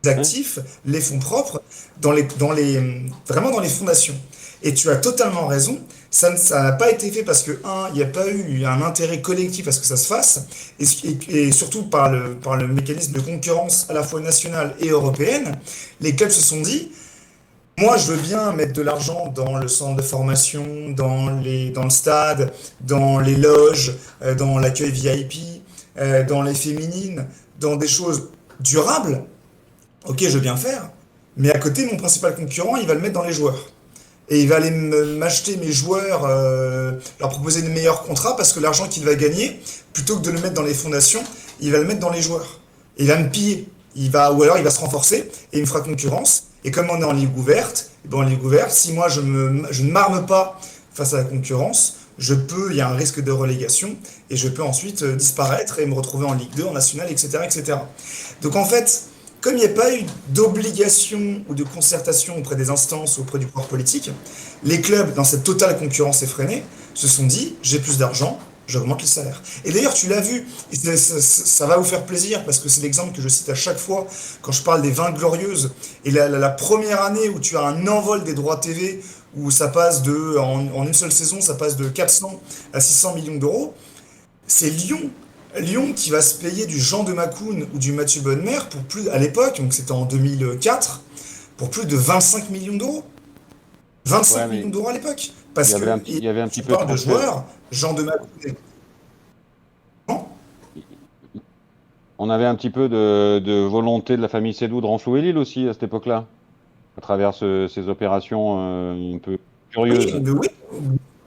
les actifs, les fonds propres, vraiment dans les fondations. Et tu as totalement raison, ça n'a pas été fait parce que, il n'y a pas eu un intérêt collectif à ce que ça se fasse, et surtout par le mécanisme de concurrence à la fois nationale et européenne, les clubs se sont dit, moi je veux bien mettre de l'argent dans le centre de formation, dans le stade, dans les loges, dans l'accueil VIP, dans les féminines, dans des choses durables, ok je veux bien faire, mais à côté mon principal concurrent il va le mettre dans les joueurs. Et il va aller m'acheter mes joueurs, leur proposer de meilleurs contrats parce que l'argent qu'il va gagner, plutôt que de le mettre dans les fondations, il va le mettre dans les joueurs. Et il va me piller. ou alors il va se renforcer et il me fera concurrence. Et comme on est en ligue ouverte, si moi je ne m'arme pas face à la concurrence, il y a un risque de relégation et je peux ensuite disparaître et me retrouver en Ligue 2, en National, etc., etc. Donc en fait, comme il n'y a pas eu d'obligation ou de concertation auprès des instances ou auprès du pouvoir politique, les clubs, dans cette totale concurrence effrénée, se sont dit, j'ai plus d'argent, j'augmente les salaires. Et d'ailleurs, tu l'as vu, et ça va vous faire plaisir, parce que c'est l'exemple que je cite à chaque fois quand je parle des 20 glorieuses. Et la première année où tu as un envol des droits TV, où ça passe en une seule saison, ça passe de 400 à 600 millions d'euros, c'est Lyon. Lyon qui va se payer du Jean de Macoun ou du Mathieu Bonnemer à l'époque, donc c'était en 2004, pour plus de 25 millions d'euros. 25 millions d'euros à l'époque. Parce il y avait un petit tu peu parles de transfert. joueurs, Jean de Macoun. Non. On avait un petit peu de volonté de la famille Sédou de renflouer Lille aussi à cette époque-là, à travers ces opérations un peu curieuses. Oui.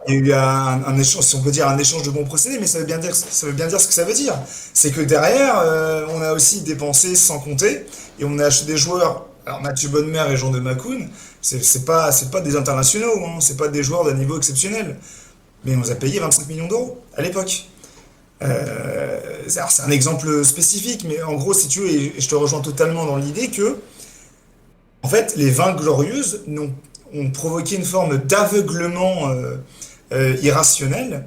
Il y a eu un échange, si on peut dire un échange de bons procédés, mais ça veut bien dire ce que ça veut dire. C'est que derrière, on a aussi dépensé sans compter, et on a acheté des joueurs. Alors Mathieu Bonnemer et Jean de Macoun, c'est pas des internationaux, hein, c'est pas des joueurs d'un niveau exceptionnel. Mais on nous a payé 25 millions d'euros à l'époque. C'est un exemple spécifique, mais en gros, si tu veux, et je te rejoins totalement dans l'idée que, en fait, les 20 glorieuses ont provoqué une forme d'aveuglement irrationnel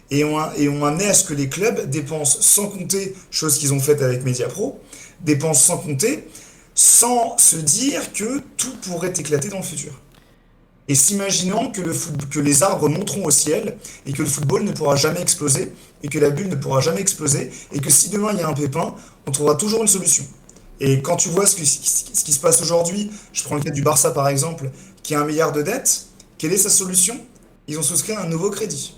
et ont amené à ce que les clubs dépensent sans compter, chose qu'ils ont faite avec Mediapro, dépensent sans compter, sans se dire que tout pourrait éclater dans le futur. Et s'imaginant que les arbres monteront au ciel et que le football ne pourra jamais exploser et que la bulle ne pourra jamais exploser et que si demain il y a un pépin, on trouvera toujours une solution. Et quand tu vois ce qui se passe aujourd'hui, je prends le cas du Barça par exemple, qui a 1 milliard de dettes, quelle est sa solution? Ils ont souscrit un nouveau crédit.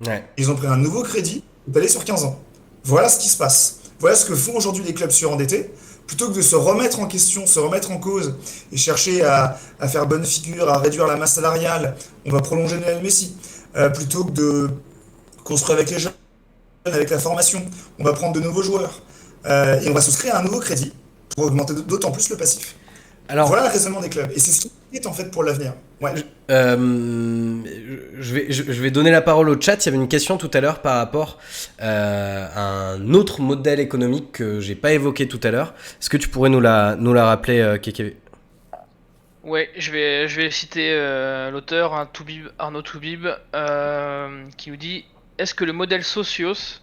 Ouais. Ils ont pris un nouveau crédit, étalé sur 15 ans. Voilà ce qui se passe. Voilà ce que font aujourd'hui les clubs surendettés. Plutôt que de se remettre en question, se remettre en cause et chercher à faire bonne figure, à réduire la masse salariale, on va prolonger Lionel Messi. Plutôt que de construire avec les jeunes, avec la formation, on va prendre de nouveaux joueurs. Et on va souscrire un nouveau crédit pour augmenter d'autant plus le passif. Alors, Voilà le raisonnement des clubs. Et c'est ce qui est en fait pour l'avenir. Ouais. je vais donner la parole au chat. Il y avait une question tout à l'heure par rapport à un autre modèle économique que j'ai pas évoqué tout à l'heure. Est-ce que tu pourrais nous la rappeler, Keke? Ouais, je vais citer l'auteur, hein, Arnaud Toubib, qui nous dit: est-ce que le modèle Socios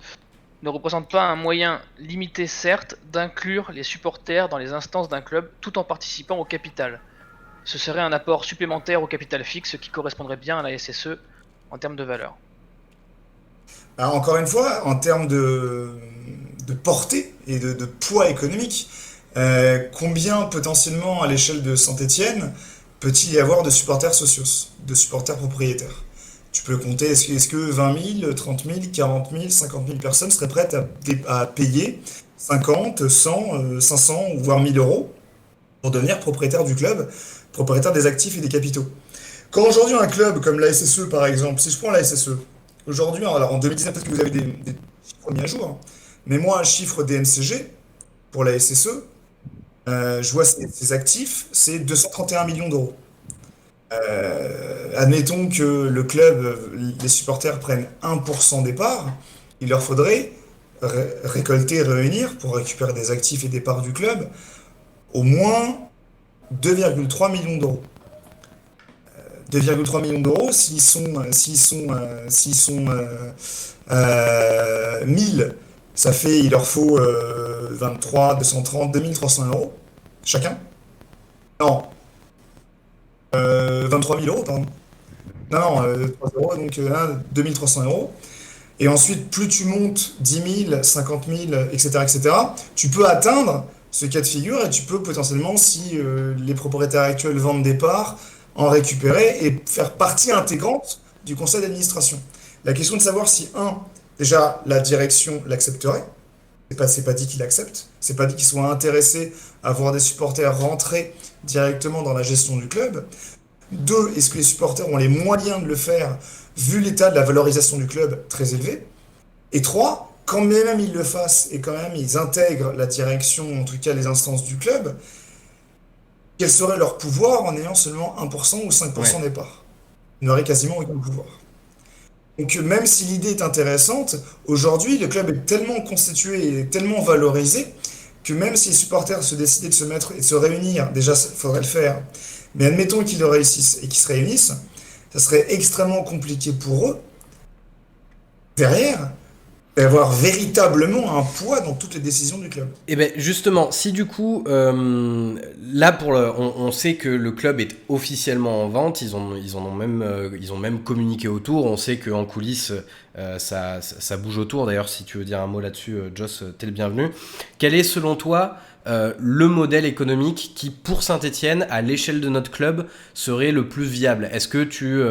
ne représente pas un moyen limité, certes, d'inclure les supporters dans les instances d'un club tout en participant au capital? Ce serait un apport supplémentaire au capital fixe qui correspondrait bien à la SSE en termes de valeur. Alors, encore une fois, en termes de portée et de poids économique, combien potentiellement à l'échelle de Saint-Étienne peut-il y avoir de supporters socios, de supporters propriétaires? Tu peux le compter, est-ce que 20 000, 30 000, 40 000, 50 000 personnes seraient prêtes à payer 50, 100, 500 ou voire 1000 euros pour devenir propriétaire du club, propriétaire des actifs et des capitaux? Quand aujourd'hui un club comme la SSE par exemple, si je prends la SSE, aujourd'hui, alors en 2019 peut-être que vous avez des chiffres mis à jour, hein, mais moi un chiffre des MCG pour la SSE, je vois ses actifs, c'est 231 millions d'euros. Admettons que le club, les supporters prennent 1% des parts, il leur faudrait récolter et réunir pour récupérer des actifs et des parts du club au moins 2,3 millions d'euros. 2,3 millions d'euros, s'ils sont 1000, ça fait, il leur faut 23, 230, 2300 euros chacun. Non, 23 000 euros, pardon. Non, 3 euros, donc 2300 euros. Et ensuite, plus tu montes 10 000, 50 000, etc., etc., tu peux atteindre ce cas de figure et tu peux potentiellement, si les propriétaires actuels vendent des parts, en récupérer et faire partie intégrante du conseil d'administration. La question de savoir si, déjà, la direction l'accepterait. C'est pas dit qu'il accepte. C'est pas dit qu'ils soient intéressés à voir des supporters rentrer directement dans la gestion du club. 2, est-ce que les supporters ont les moyens de le faire vu l'état de la valorisation du club très élevé? Et 3, quand bien même ils le fassent et quand même ils intègrent la direction, en tout cas les instances du club, quel serait leur pouvoir en ayant seulement 1% ou 5% Ouais. des parts? Ils n'auraient quasiment aucun pouvoir. Donc même si l'idée est intéressante, aujourd'hui le club est tellement constitué et tellement valorisé que même si les supporters se décidaient de se mettre et de se réunir, déjà il faudrait le faire, mais admettons qu'ils le réussissent et qu'ils se réunissent, ça serait extrêmement compliqué pour eux, derrière, d'avoir véritablement un poids dans toutes les décisions du club. Et ben justement, si du coup, là on sait que le club est officiellement en vente, ils ont même communiqué autour. On sait qu'en coulisses, ça bouge autour. D'ailleurs, si tu veux dire un mot là-dessus, Joss, t'es le bienvenu. Quel est selon toi le modèle économique qui, pour Saint-Étienne, à l'échelle de notre club, serait le plus viable? Est-ce que tu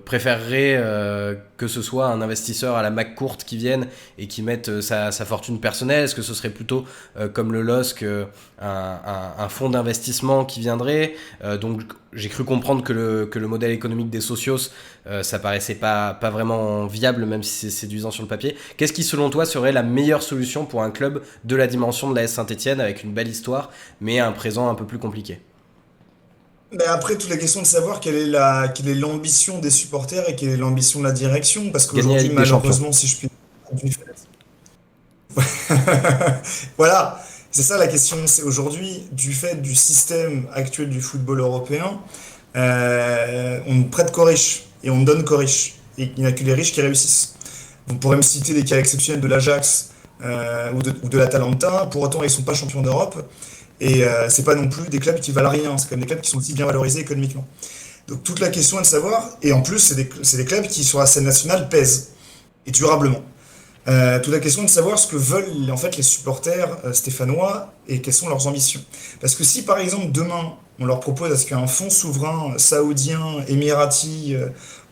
préférerais que ce soit un investisseur à la McCourt qui vienne et qui mette sa fortune personnelle? Est-ce que ce serait plutôt comme le LOSC, un fonds d'investissement qui viendrait? Donc j'ai cru comprendre que le modèle économique des socios, ça paraissait pas vraiment viable, même si c'est séduisant sur le papier. Qu'est-ce qui, selon toi, serait la meilleure solution pour un club de la dimension de l'AS Saint-Étienne, avec une belle histoire, mais un présent un peu plus compliqué? Mais après, toute la question de savoir quelle est l'ambition des supporters et quelle est l'ambition de la direction, parce Gagner la qu'aujourd'hui, Ligue des Champions. malheureusement, si je puis du voilà, c'est ça la question. C'est aujourd'hui, du fait du système actuel du football européen, on ne prête qu'aux riches et on ne donne qu'aux riches. Et il n'y a que les riches qui réussissent. Vous pourrez me citer des cas exceptionnels de l'Ajax ou de l'Atalanta, pour autant ils ne sont pas champions d'Europe. Et c'est pas non plus des clubs qui valent rien, c'est quand même des clubs qui sont aussi bien valorisés économiquement. Donc toute la question est de savoir, et en plus c'est des clubs qui sur la scène nationale pèsent, et durablement. Toute la question est de savoir ce que veulent en fait les supporters stéphanois et quelles sont leurs ambitions. Parce que si par exemple demain on leur propose à ce qu'un fonds souverain saoudien, émirati,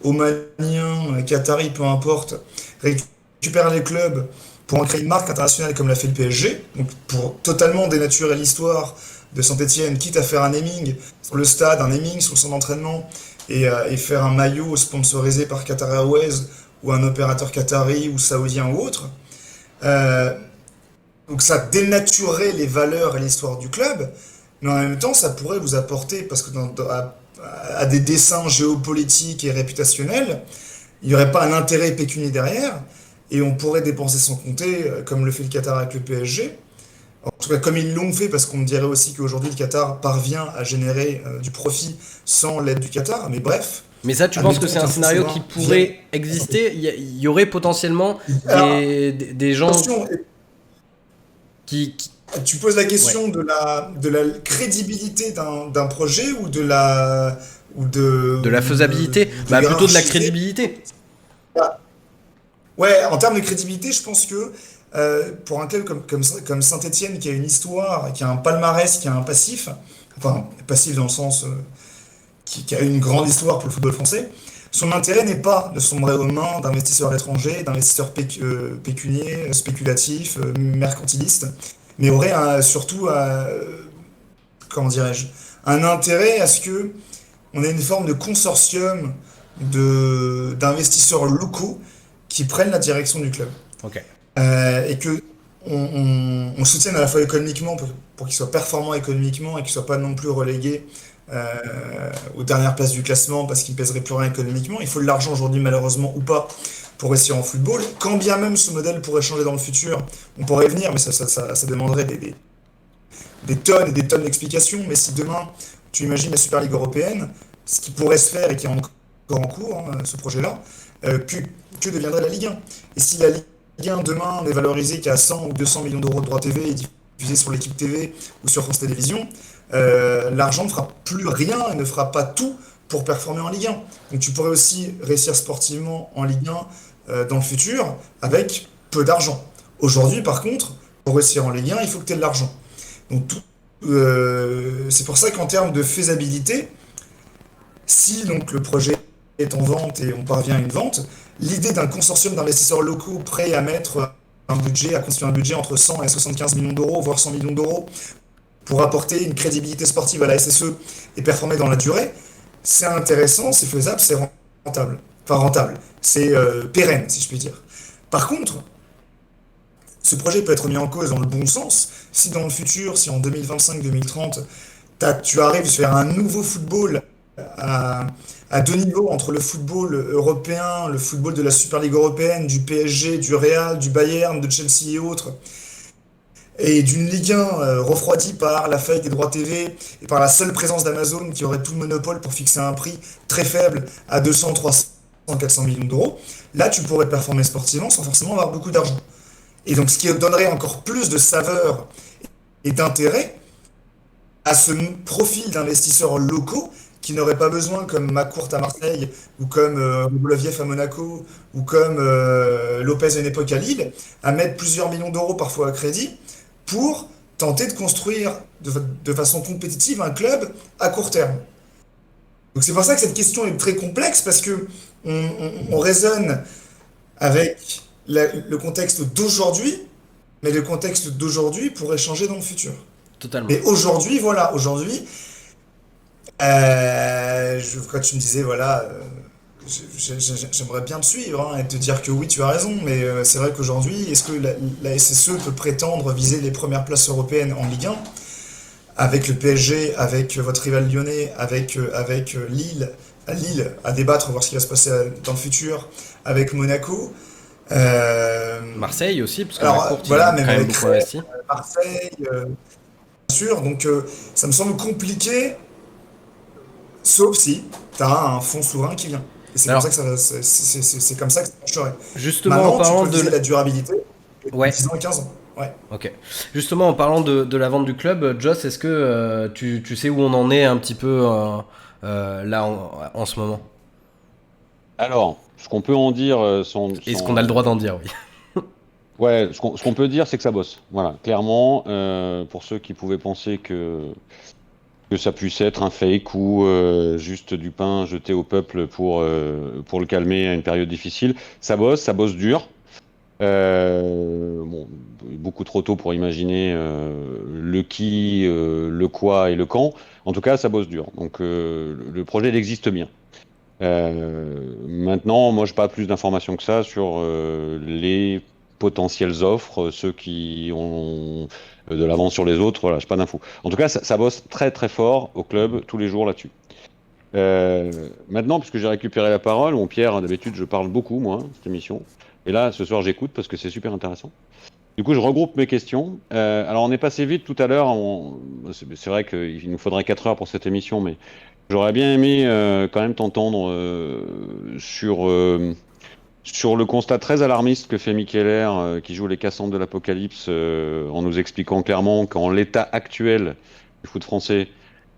omanien, qatari, peu importe, récupère les clubs pour en créer une marque internationale comme l'a fait le PSG, donc pour totalement dénaturer l'histoire de Saint-Etienne, quitte à faire un naming sur le stade, un naming sur le centre d'entraînement, et faire un maillot sponsorisé par Qatar Airways ou un opérateur qatari ou saoudien ou autre. Euh, donc ça dénaturerait les valeurs et l'histoire du club, mais en même temps ça pourrait vous apporter, parce que à des dessins géopolitiques et réputationnels, il n'y aurait pas un intérêt pécunier derrière, et on pourrait dépenser sans compter, comme le fait le Qatar avec le PSG. En tout cas, comme ils l'ont fait, parce qu'on dirait aussi qu'aujourd'hui le Qatar parvient à générer du profit sans l'aide du Qatar, mais bref, Mais ça, tu penses que admettons c'est un qu'un fonds scénario qui souverain pourrait vienne. exister? Il y aurait potentiellement Alors, des gens attention, qui... tu poses la Ouais. question de la crédibilité d'un projet ou de la ou de De la faisabilité? de Bah plutôt de la hiérarchiser. crédibilité. Ouais, en termes de crédibilité, je pense que pour un club comme Saint-Etienne, qui a une histoire, qui a un palmarès, qui a un passif, enfin passif dans le sens qui a une grande histoire pour le football français, son intérêt n'est pas de sombrer aux mains d'investisseurs étrangers, d'investisseurs pécuniers, spéculatifs, mercantilistes, mais aurait surtout, comment dirais-je, un intérêt à ce que on ait une forme de consortium d'investisseurs locaux qui prennent la direction du club. Ok. Et que on soutienne à la fois économiquement pour qu'il soit performant économiquement et qu'il soit pas non plus relégué aux dernières places du classement parce qu'il ne pèserait plus rien économiquement. Il faut de l'argent aujourd'hui malheureusement ou pas pour réussir en football. Quand bien même ce modèle pourrait changer dans le futur, on pourrait y venir, mais ça demanderait des tonnes et des tonnes d'explications. Mais si demain tu imagines la Super Ligue européenne, ce qui pourrait se faire et qui est encore en cours, hein, ce projet-là, que deviendrait la Ligue 1? Et si la Ligue 1 demain n'est valorisée qu'à 100 ou 200 millions d'euros de droits TV et diffusée sur l'équipe TV ou sur France Télévisions, l'argent ne fera plus rien et ne fera pas tout pour performer en Ligue 1. Donc tu pourrais aussi réussir sportivement en Ligue 1 dans le futur avec peu d'argent. Aujourd'hui, par contre, pour réussir en Ligue 1, il faut que tu aies de l'argent. Donc c'est pour ça qu'en termes de faisabilité, si donc le projet est en vente et on parvient à une vente, l'idée d'un consortium d'investisseurs locaux prêts à mettre à construire un budget entre 100 et 75 millions d'euros, voire 100 millions d'euros, pour apporter une crédibilité sportive à la SSE et performer dans la durée, c'est intéressant, c'est faisable, c'est rentable. Enfin rentable, c'est pérenne, si je puis dire. Par contre, ce projet peut être mis en cause dans le bon sens. Si dans le futur, si en 2025-2030, tu arrives à faire un nouveau football à, à deux niveaux entre le football européen, le football de la Super Ligue européenne, du PSG, du Real, du Bayern, de Chelsea et autres, et d'une Ligue 1 refroidie par la faillite des droits TV et par la seule présence d'Amazon qui aurait tout le monopole pour fixer un prix très faible à 200, 300, 400 millions d'euros, là tu pourrais performer sportivement sans forcément avoir beaucoup d'argent. Et donc ce qui donnerait encore plus de saveur et d'intérêt à ce profil d'investisseurs locaux qui n'auraient pas besoin, comme McCourt à Marseille, ou comme Boloviev à Monaco, ou comme Lopez à une époque à Lille, à mettre plusieurs millions d'euros parfois à crédit pour tenter de construire de façon compétitive un club à court terme. Donc c'est pour ça que cette question est très complexe, parce que on raisonne avec le contexte d'aujourd'hui, mais le contexte d'aujourd'hui pourrait changer dans le futur. Totalement. Mais aujourd'hui, quand tu me disais, voilà, j'aimerais bien te suivre hein, et te dire que oui, tu as raison, mais c'est vrai qu'aujourd'hui, est-ce que la SSE peut prétendre viser les premières places européennes en Ligue 1 avec le PSG, avec votre rival lyonnais, avec Lille, à débattre, voir ce qui va se passer dans le futur, avec Monaco. Marseille aussi, parce que Alors McCourt, il voilà, a même quand même avec beaucoup Rennes, investi. Marseille, bien sûr. Donc ça me semble compliqué, sauf si tu as un fonds souverain qui vient. Et c'est comme ça Alors, que c'est comme ça que ça marcherait. justement, en Maintenant, tu parlant peux de... viser la durabilité de Ouais, 10 ans et 15 ans. Ouais. ok. Justement, en parlant de la vente du club, Joss, est-ce que tu sais où on en est un petit peu là en ce moment? Alors, ce qu'on peut en dire, Est-ce qu'on a le droit d'en dire, oui? ouais, ce qu'on peut dire, c'est que ça bosse. Voilà, clairement, pour ceux qui pouvaient penser que ça puisse être un fake ou juste du pain jeté au peuple pour le calmer à une période difficile, ça bosse dur. Bon, beaucoup trop tôt pour imaginer le qui, le quoi et le quand. En tout cas, ça bosse dur. Donc, le projet, il existe bien. Maintenant, moi, je n'ai pas plus d'informations que ça sur les potentielles offres, ceux qui ont de l'avance sur les autres. Voilà, je n'ai pas d'infos. En tout cas, ça bosse très très fort au club tous les jours là-dessus. Maintenant, puisque j'ai récupéré la parole, mon Pierre, d'habitude, je parle beaucoup, moi, cette émission. Et là, ce soir, j'écoute parce que c'est super intéressant. Du coup, je regroupe mes questions. Alors, on est passé vite tout à l'heure. C'est vrai qu'il nous faudrait 4 heures pour cette émission, mais j'aurais bien aimé quand même t'entendre sur le constat très alarmiste que fait Micheler, qui joue les Cassandres de l'Apocalypse, en nous expliquant clairement qu'en l'état actuel du foot français,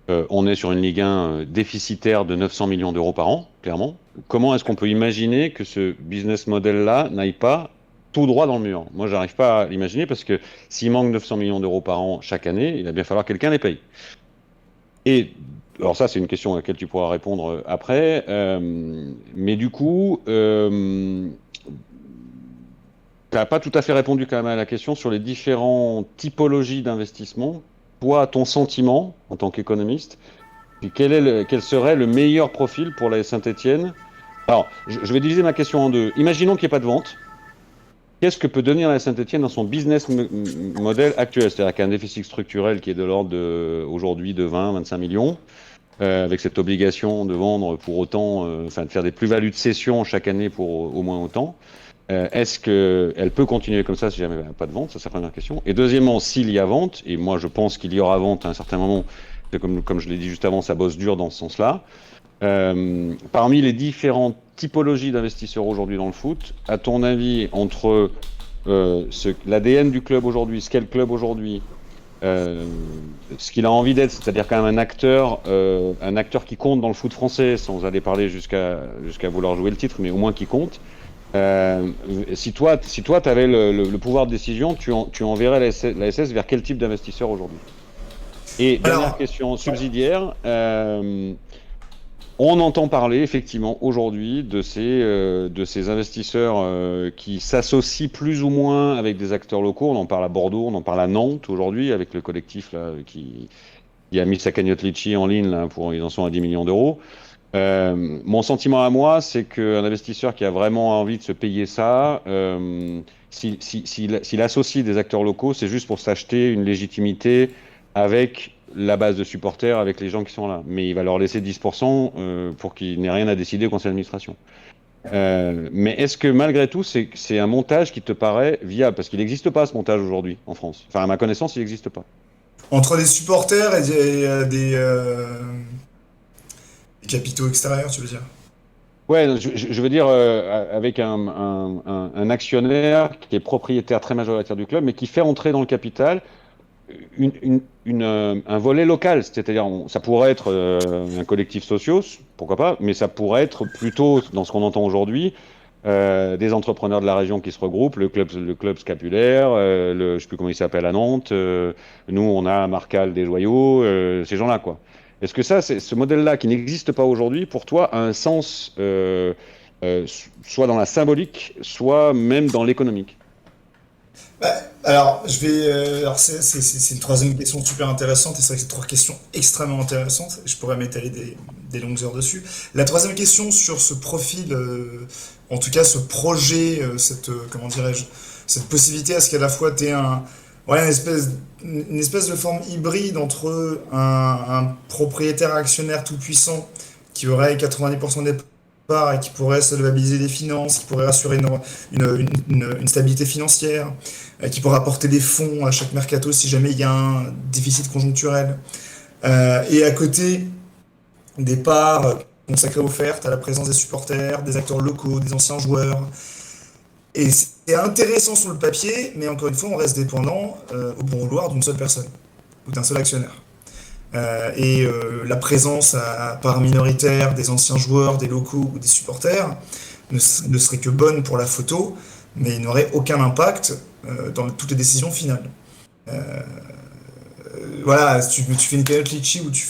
on est sur une Ligue 1 déficitaire de 900 millions d'euros par an, clairement. Comment est-ce qu'on peut imaginer que ce business model-là n'aille pas tout droit dans le mur? Moi, j'arrive pas à l'imaginer parce que s'il manque 900 millions d'euros par an chaque année, il va bien falloir que quelqu'un les paye. Et alors ça, c'est une question à laquelle tu pourras répondre après. Mais du coup, tu n'as pas tout à fait répondu quand même à la question sur les différentes typologies d'investissement. Toi, ton sentiment en tant qu'économiste, et quel serait le meilleur profil pour la Saint-Étienne? Alors, je vais diviser ma question en deux. Imaginons qu'il n'y ait pas de vente. Qu'est-ce que peut devenir la Saint-Étienne dans son business model actuel? C'est-à-dire qu'un déficit structurel qui est de l'ordre aujourd'hui de 20-25 millions, avec cette obligation de vendre pour autant, enfin de faire des plus-values de cession chaque année pour au moins autant. Est-ce qu'elle peut continuer comme ça si jamais il n'y a pas de vente? Ça, c'est la première question. Et deuxièmement, s'il y a vente, et moi je pense qu'il y aura vente à un certain moment, comme je l'ai dit juste avant, ça bosse dur dans ce sens-là. Parmi les différentes typologies d'investisseurs aujourd'hui dans le foot, à ton avis, entre l'ADN du club aujourd'hui, ce qu'est le club aujourd'hui, ce qu'il a envie d'être, c'est-à-dire quand même un acteur qui compte dans le foot français, sans aller parler jusqu'à vouloir jouer le titre, mais au moins qui compte. Si toi tu avais le pouvoir de décision, tu enverrais la SS vers quel type d'investisseur aujourd'hui? Et dernière Alors, question subsidiaire, on entend parler effectivement aujourd'hui de ces investisseurs qui s'associent plus ou moins avec des acteurs locaux. On en parle à Bordeaux, on en parle à Nantes aujourd'hui avec le collectif là, qui a mis sa cagnotte Litchi en ligne là, ils en sont à 10 millions d'euros. Mon sentiment à moi, c'est qu'un investisseur qui a vraiment envie de se payer ça, s'il associe des acteurs locaux, c'est juste pour s'acheter une légitimité avec la base de supporters, avec les gens qui sont là. Mais il va leur laisser 10% pour qu'ils n'aient rien à décider au conseil d'administration. Mais est-ce que malgré tout, c'est un montage qui te paraît viable? Parce qu'il n'existe pas ce montage aujourd'hui en France. Enfin, à ma connaissance, il n'existe pas. Entre des supporters et des capitaux extérieurs, tu veux dire? Ouais, je veux dire, avec un actionnaire qui est propriétaire très majoritaire du club, mais qui fait entrer dans le capital un volet local. C'est-à-dire, ça pourrait être un collectif social, pourquoi pas, mais ça pourrait être plutôt, dans ce qu'on entend aujourd'hui, des entrepreneurs de la région qui se regroupent, le club scapulaire, je ne sais plus comment il s'appelle à Nantes, nous on a à Marcal des joyaux, ces gens-là, quoi. Est-ce que ce modèle-là, qui n'existe pas aujourd'hui, pour toi, a un sens, soit dans la symbolique, soit même dans l'économique? Bah, alors, alors c'est une troisième question super intéressante, et c'est vrai que c'est trois questions extrêmement intéressantes. Je pourrais m'étaler des longues heures dessus. La troisième question sur ce profil, en tout cas ce projet, comment dirais-je, cette possibilité à ce qu'à la fois tu aies ouais, une espèce de forme hybride entre un propriétaire actionnaire tout puissant qui aurait 90% des parts et qui pourrait solvabiliser des finances, qui pourrait assurer une stabilité financière, qui pourrait apporter des fonds à chaque mercato si jamais il y a un déficit conjoncturel. Et à côté, des parts consacrées offertes à la présence des supporters, des acteurs locaux, des anciens joueurs. Et c'est intéressant sur le papier, mais encore une fois, on reste dépendant au bon vouloir d'une seule personne, ou d'un seul actionnaire. La présence à part minoritaire des anciens joueurs, des locaux ou des supporters ne serait que bonne pour la photo, mais il n'aurait aucun impact dans toutes les décisions finales. Voilà, si tu fais une période litchi où tu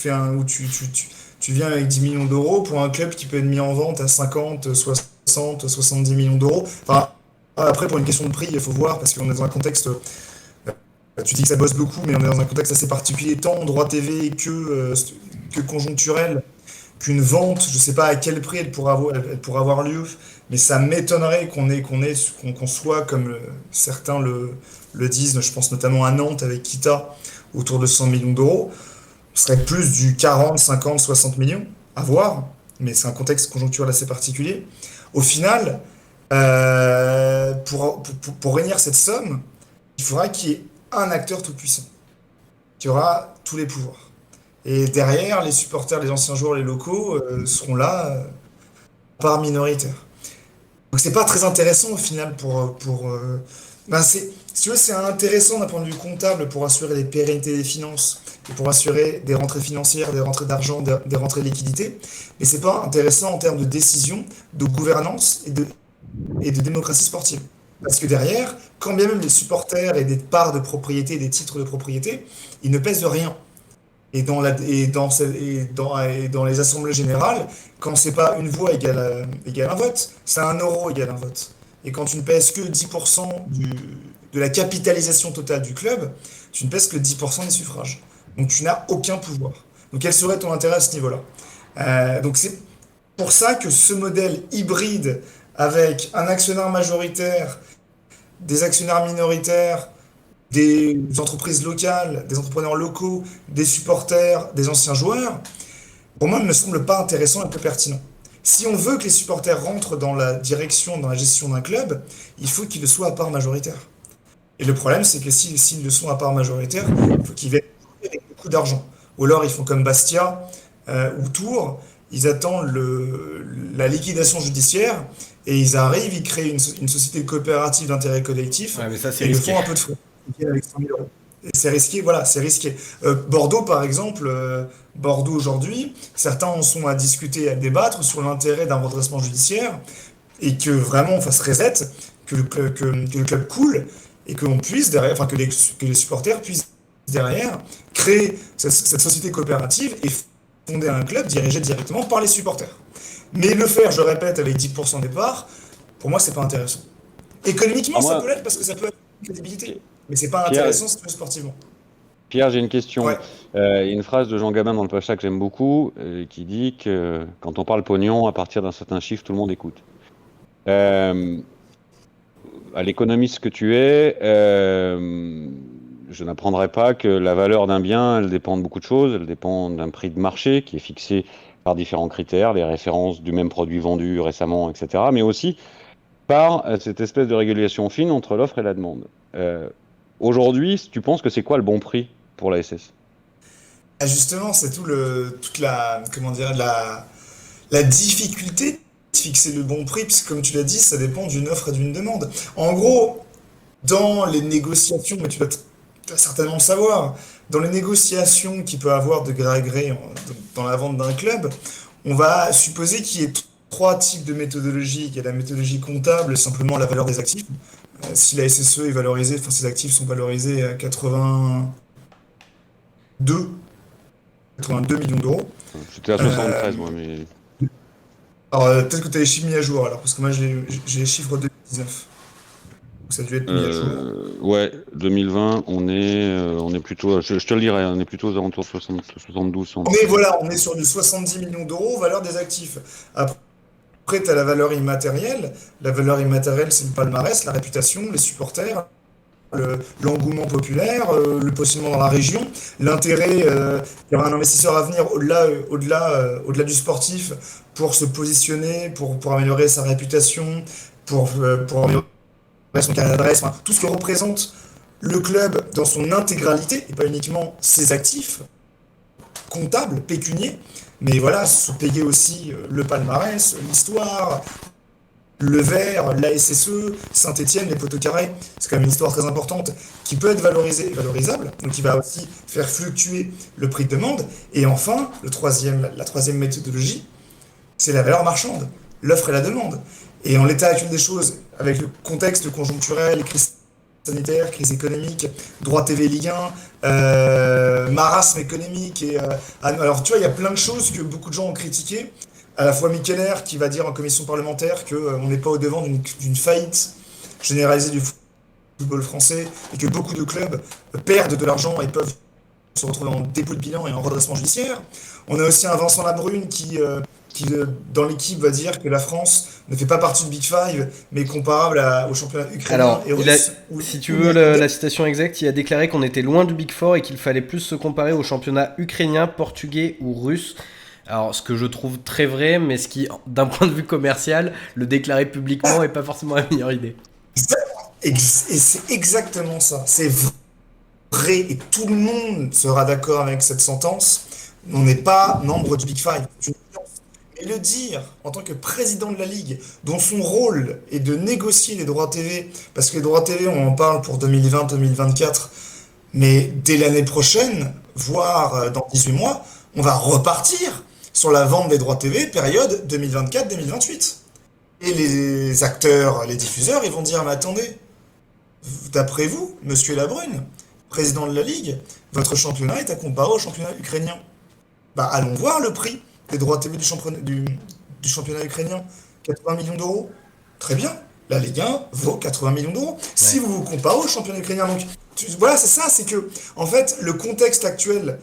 viens avec 10 millions d'euros pour un club qui peut être mis en vente à 50, 60, 70 millions d'euros. Enfin, après, pour une question de prix, il faut voir, parce qu'on est dans un contexte, tu dis que ça bosse beaucoup, mais on est dans un contexte assez particulier, tant en droit TV que conjoncturel, qu'une vente, je ne sais pas à quel prix elle pourra avoir lieu, mais ça m'étonnerait qu'on soit, comme certains le disent, je pense notamment à Nantes avec Kita, autour de 100 millions d'euros. Ce serait plus du 40, 50, 60 millions, à voir, mais c'est un contexte conjoncturel assez particulier. Au final, pour réunir cette somme, il faudra qu'il y ait un acteur tout puissant, qui aura tous les pouvoirs. Et derrière, les supporters, les anciens joueurs, les locaux seront là par minoritaire. Donc c'est pas très intéressant au final si tu veux, c'est intéressant d'un point de vue comptable pour assurer les pérennités des finances et pour assurer des rentrées financières, des rentrées d'argent, des rentrées de liquidité, mais c'est pas intéressant en termes de décision, de gouvernance et de démocratie sportive. Parce que derrière, quand bien même les supporters et des parts de propriété, des titres de propriété, ils ne pèsent de rien. Et dans les assemblées générales, quand c'est pas une voix égale un vote, c'est un euro égale un vote. Et quand tu ne pèses que 10% de la capitalisation totale du club, tu ne pèses que 10% des suffrages. Donc tu n'as aucun pouvoir. Donc quel serait ton intérêt à ce niveau-là? Donc c'est pour ça que ce modèle hybride avec un actionnaire majoritaire, des actionnaires minoritaires, des entreprises locales, des entrepreneurs locaux, des supporters, des anciens joueurs, pour moi, ne me semble pas intéressant et peu pertinent. Si on veut que les supporters rentrent dans la direction, dans la gestion d'un club, il faut qu'ils le soient à part majoritaire. Et le problème, c'est que s'ils le sont à part majoritaire, il faut qu'ils viennent avec beaucoup d'argent. Ou alors, ils font comme Bastia ou Tours, ils attendent la liquidation judiciaire et ils arrivent, ils créent une société coopérative d'intérêt collectif Ouais, mais ça, c'est et ils risqué. font un peu de frais. Ils viennent avec 100 000 euros. Et c'est risqué, voilà, c'est risqué. Bordeaux, par exemple, Bordeaux aujourd'hui, certains en sont à discuter, à débattre sur l'intérêt d'un redressement judiciaire et que vraiment on fasse reset, que le club coule et qu'on puisse derrière, enfin que les supporters puissent derrière créer cette société coopérative et fonder un club dirigé directement par les supporters. Mais le faire, je le répète, avec 10% des parts, pour moi, c'est pas intéressant. Économiquement, Alors ça moi, peut l'être parce que ça peut être une crédibilité, mais c'est pas Pierre, intéressant sportivement. Pierre, j'ai une question. Ouais. Il y a une phrase de Jean Gabin dans le Pacha que j'aime beaucoup, qui dit que quand on parle pognon, à partir d'un certain chiffre, tout le monde écoute. Euh, à l'économiste que tu es, je n'apprendrai pas que la valeur d'un bien, elle dépend de beaucoup de choses. Elle dépend d'un prix de marché qui est fixé par différents critères, les références du même produit vendu récemment, etc. Mais aussi par cette espèce de régulation fine entre l'offre et la demande. Aujourd'hui, tu penses que c'est quoi le bon prix pour la SS? Ah, justement, c'est toute la, comment dire, la difficulté de fixer le bon prix, puisque comme tu l'as dit, ça dépend d'une offre et d'une demande. En gros, dans les négociations, mais tu vas certainement le savoir, dans les négociations qu'il peut avoir de gré à gré dans la vente d'un club, on va supposer qu'il y ait trois types de méthodologies. Il y a la méthodologie comptable, simplement la valeur des actifs. Si la SSE est valorisée, enfin ses actifs sont valorisés à 82 millions d'euros. J'étais à Euh, 73, moi, mais... alors peut-être que tu as les chiffres mis à jour alors, parce que moi j'ai les chiffres de 2019. Donc ça a dû être mis à jour. Ouais, 2020, on est plutôt, je te le dirai, on est plutôt aux alentours de 60, 72, Mais 73. voilà, on est sur du 70 millions d'euros, valeur des actifs. Après, tu as la valeur immatérielle. La valeur immatérielle, c'est le palmarès, la réputation, les supporters, l'engouement populaire, le positionnement dans la région, l'intérêt qu'il y aura un investisseur à venir au-delà du sportif pour se positionner, pour améliorer sa réputation, pour améliorer son carnet d'adresse, enfin, tout ce que représente le club dans son intégralité, et pas uniquement ses actifs comptables, pécuniers, mais voilà, se payer aussi le palmarès, l'histoire, le verre, la SSE, Saint-Étienne, les poteaux carrés, c'est quand même une histoire très importante qui peut être valorisée et valorisable, donc qui va aussi faire fluctuer le prix de demande. Et enfin, la troisième méthodologie, c'est la valeur marchande, l'offre et la demande. Et en l'état actuel des choses, avec le contexte conjoncturel, crise sanitaire, crise économique, droit TV Ligue 1, marasme économique. Alors tu vois, il y a plein de choses que beaucoup de gens ont critiquées. À la fois Mikeller qui va dire en commission parlementaire qu'on n'est pas au devant d'une faillite généralisée du football français et que beaucoup de clubs perdent de l'argent et peuvent se retrouver en dépôt de bilan et en redressement judiciaire. On a aussi un Vincent Labrune dans l'équipe, va dire que la France ne fait pas partie du Big Five, mais comparable au championnat ukrainien Alors, et russe. si tu veux la citation exacte, il a déclaré qu'on était loin du Big Four et qu'il fallait plus se comparer aux championnats ukrainien, portugais ou russe. Alors, ce que je trouve très vrai, mais ce qui, d'un point de vue commercial, le déclarer publiquement est pas forcément la meilleure idée. Et c'est exactement ça. C'est vrai, et tout le monde sera d'accord avec cette sentence. On n'est pas membre du Big Five. Et le dire en tant que président de la Ligue, dont son rôle est de négocier les droits TV, parce que les droits TV, on en parle pour 2020-2024, mais dès l'année prochaine, voire dans 18 mois, on va repartir sur la vente des droits TV, période 2024-2028. Et les acteurs, les diffuseurs, ils vont dire, mais attendez, d'après vous, monsieur Labrune, président de la Ligue, votre championnat est à comparer au championnat ukrainien. Bah, allons voir le prix des droits TV du championnat ukrainien. 80 millions d'euros. Très bien. La Ligue 1 vaut 80 millions d'euros. Si Ouais. vous vous comparez au championnat ukrainien. Donc, voilà, c'est ça, c'est que, en fait, le contexte actuel,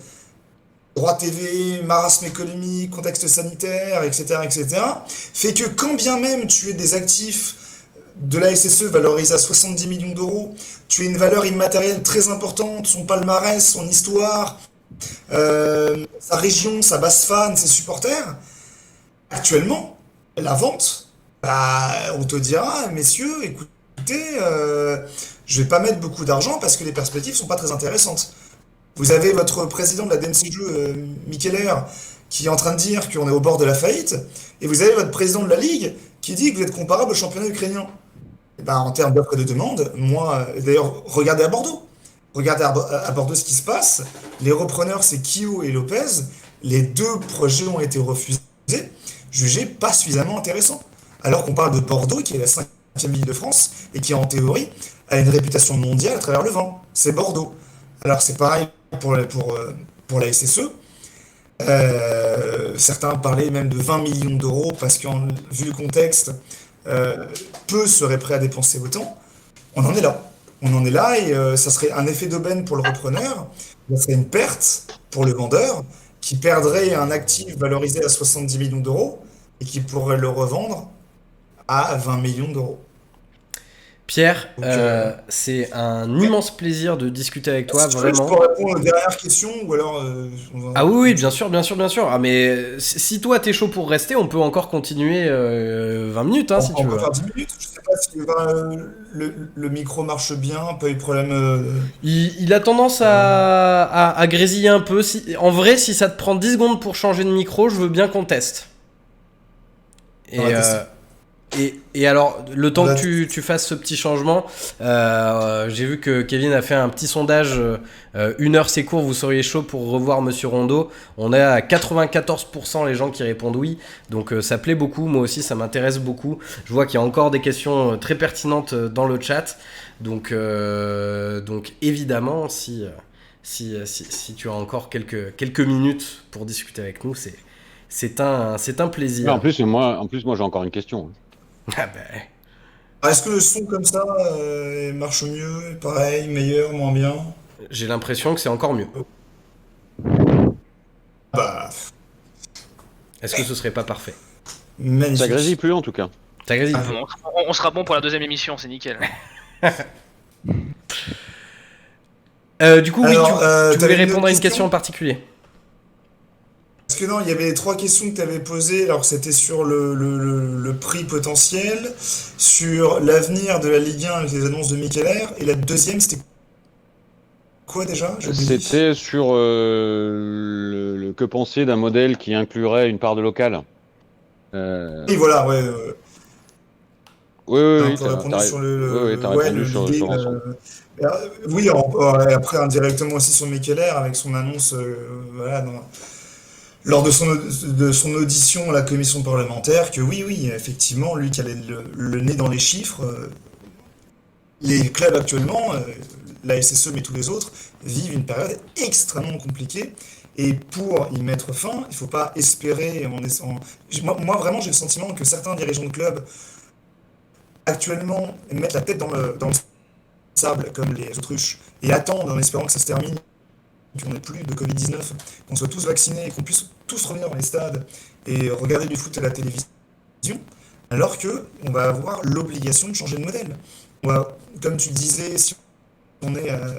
droit TV, marasme économique, contexte sanitaire, etc., etc., fait que quand bien même tu es des actifs de la SSE valorisés à 70 millions d'euros, tu as une valeur immatérielle très importante, son palmarès, son histoire, sa région, sa base fan, ses supporters. Actuellement, la vente, bah, on te dira, messieurs, écoutez, je vais pas mettre beaucoup d'argent parce que les perspectives sont pas très intéressantes. Vous avez votre président de la DNCG, Mikeller, qui est en train de dire qu'on est au bord de la faillite, et vous avez votre président de la Ligue qui dit que vous êtes comparable au championnat ukrainien. Et ben, en termes d'offre et de demande, moi, d'ailleurs, regardez à Bordeaux. Regardez à Bordeaux ce qui se passe. Les repreneurs, c'est Kyo et Lopez. Les deux projets ont été refusés, jugés pas suffisamment intéressants. Alors qu'on parle de Bordeaux, qui est la cinquième ville de France, et qui, en théorie, a une réputation mondiale à travers le vent. C'est Bordeaux. Alors c'est pareil pour la SSE. Certains parlaient même de 20 millions d'euros parce que, vu le contexte, peu seraient prêts à dépenser autant. On en est là. On en est là et ça serait un effet d'aubaine pour le repreneur, ça serait une perte pour le vendeur qui perdrait un actif valorisé à 70 millions d'euros et qui pourrait le revendre à 20 millions d'euros. Pierre, Donc, c'est un immense plaisir de discuter avec toi, si tu veux, je vraiment. peux répondre aux dernières questions ou alors. Ah oui, oui, bien sûr, bien sûr, bien sûr. Ah mais si toi t'es chaud pour rester, on peut encore continuer 20 minutes, hein, si tu On peut veux. faire 10 minutes. Je sais pas si le micro marche bien, pas eu de problème. Il a tendance à grésiller un peu. En vrai, si ça te prend 10 secondes pour changer de micro, je veux bien qu'on teste. On va Et, tester. et alors, le temps On va que tu fasses ce petit changement, j'ai vu que Kevin a fait un petit sondage. 1 heure c'est court, vous seriez chaud pour revoir Monsieur Rondeau. On est à 94% les gens qui répondent oui. Donc ça plaît beaucoup, moi aussi ça m'intéresse beaucoup. Je vois qu'il y a encore des questions très pertinentes dans le chat. Donc évidemment, si tu as encore quelques minutes pour discuter avec nous, c'est un Mais plaisir. en plus, moi j'ai encore une question. Ah ben, Est-ce que le son comme ça marche mieux, pareil, meilleur, moins bien? j'ai l'impression que c'est encore mieux. Bah, Est-ce que ce serait pas parfait? Ça grésille magnifique. plus en tout cas. Ça grésille Ah, plus. On sera bon pour la deuxième émission, c'est nickel. Du coup, oui, Alors, tu voulais t'avais une autre répondre à une question? question en particulier. Parce que non, il y avait les trois questions que tu avais posées. Alors, c'était sur le prix potentiel, sur l'avenir de la Ligue 1 avec les annonces de Micheler, et la deuxième, c'était quoi déjà? J'ai oublié. C'était sur le que penser d'un modèle qui inclurait une part de local. Euh, Et voilà, ouais, Oui, t'as oui, un oui, peu répondu sur oui, oui, t'as ouais, répondu sur, l'idée. sur l'ensemble. Oui, après indirectement aussi sur Micheler avec son annonce, voilà, lors de son audition à la commission parlementaire, que oui, oui, effectivement, lui qui a le nez dans les chiffres, les clubs actuellement, la SSE mais tous les autres, vivent une période extrêmement compliquée. Et pour y mettre fin, il ne faut pas espérer. Moi, vraiment, j'ai le sentiment que certains dirigeants de clubs actuellement mettent la tête dans le sable comme les autruches et attendent en espérant que ça se termine, qu'on n'ait plus de Covid-19, qu'on soit tous vaccinés et qu'on puisse tous revenir dans les stades et regarder du foot à la télévision, alors que on va avoir l'obligation de changer de modèle. Comme tu disais, si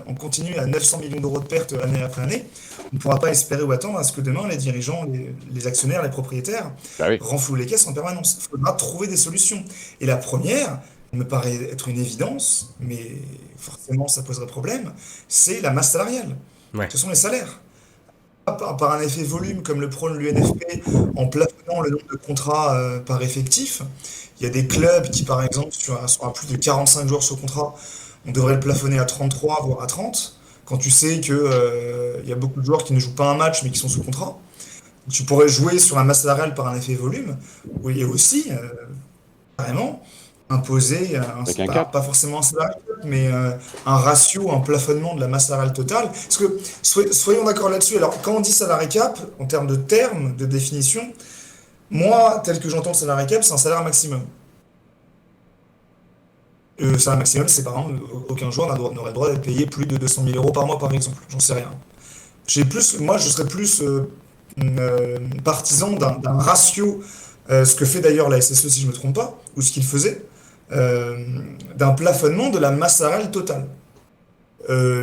on continue à 900 millions d'euros de pertes année après année, on ne pourra pas espérer ou attendre à ce que demain les dirigeants, les actionnaires, les propriétaires Bah oui. renflouent les caisses en permanence. Il faudra trouver des solutions. Et la première, me paraît être une évidence, mais forcément ça poserait problème, c'est la masse salariale. Ouais. Ce sont les salaires. Par un effet volume comme le prône l'UNFP en plafonnant le nombre de contrats par effectif. Il y a des clubs qui, par exemple, sur un plus de 45 jours sur contrat, on devrait le plafonner à 33, voire à 30. Quand tu sais que il y a beaucoup de joueurs qui ne jouent pas un match mais qui sont sous contrat, tu pourrais jouer sur la masse salariale par un effet volume. Oui, et aussi, carrément, imposer, Avec un pas, cap. pas forcément un salarié cap, mais un ratio, un plafonnement de la masse salariale totale. Parce que, soyons d'accord là-dessus, alors quand on dit salarié cap, en termes de termes, de définition, moi, tel que j'entends le salarié cap, c'est un salaire maximum. Salaire maximum, c'est par exemple, aucun joueur n'aurait le droit d'être payé plus de 200 000 euros par mois, par exemple. J'en sais rien. Moi, je serais plus partisan d'un ratio, ce que fait d'ailleurs la SSE, si je ne me trompe pas, ou ce qu'il faisait, euh, d'un plafonnement de la masse salariale totale.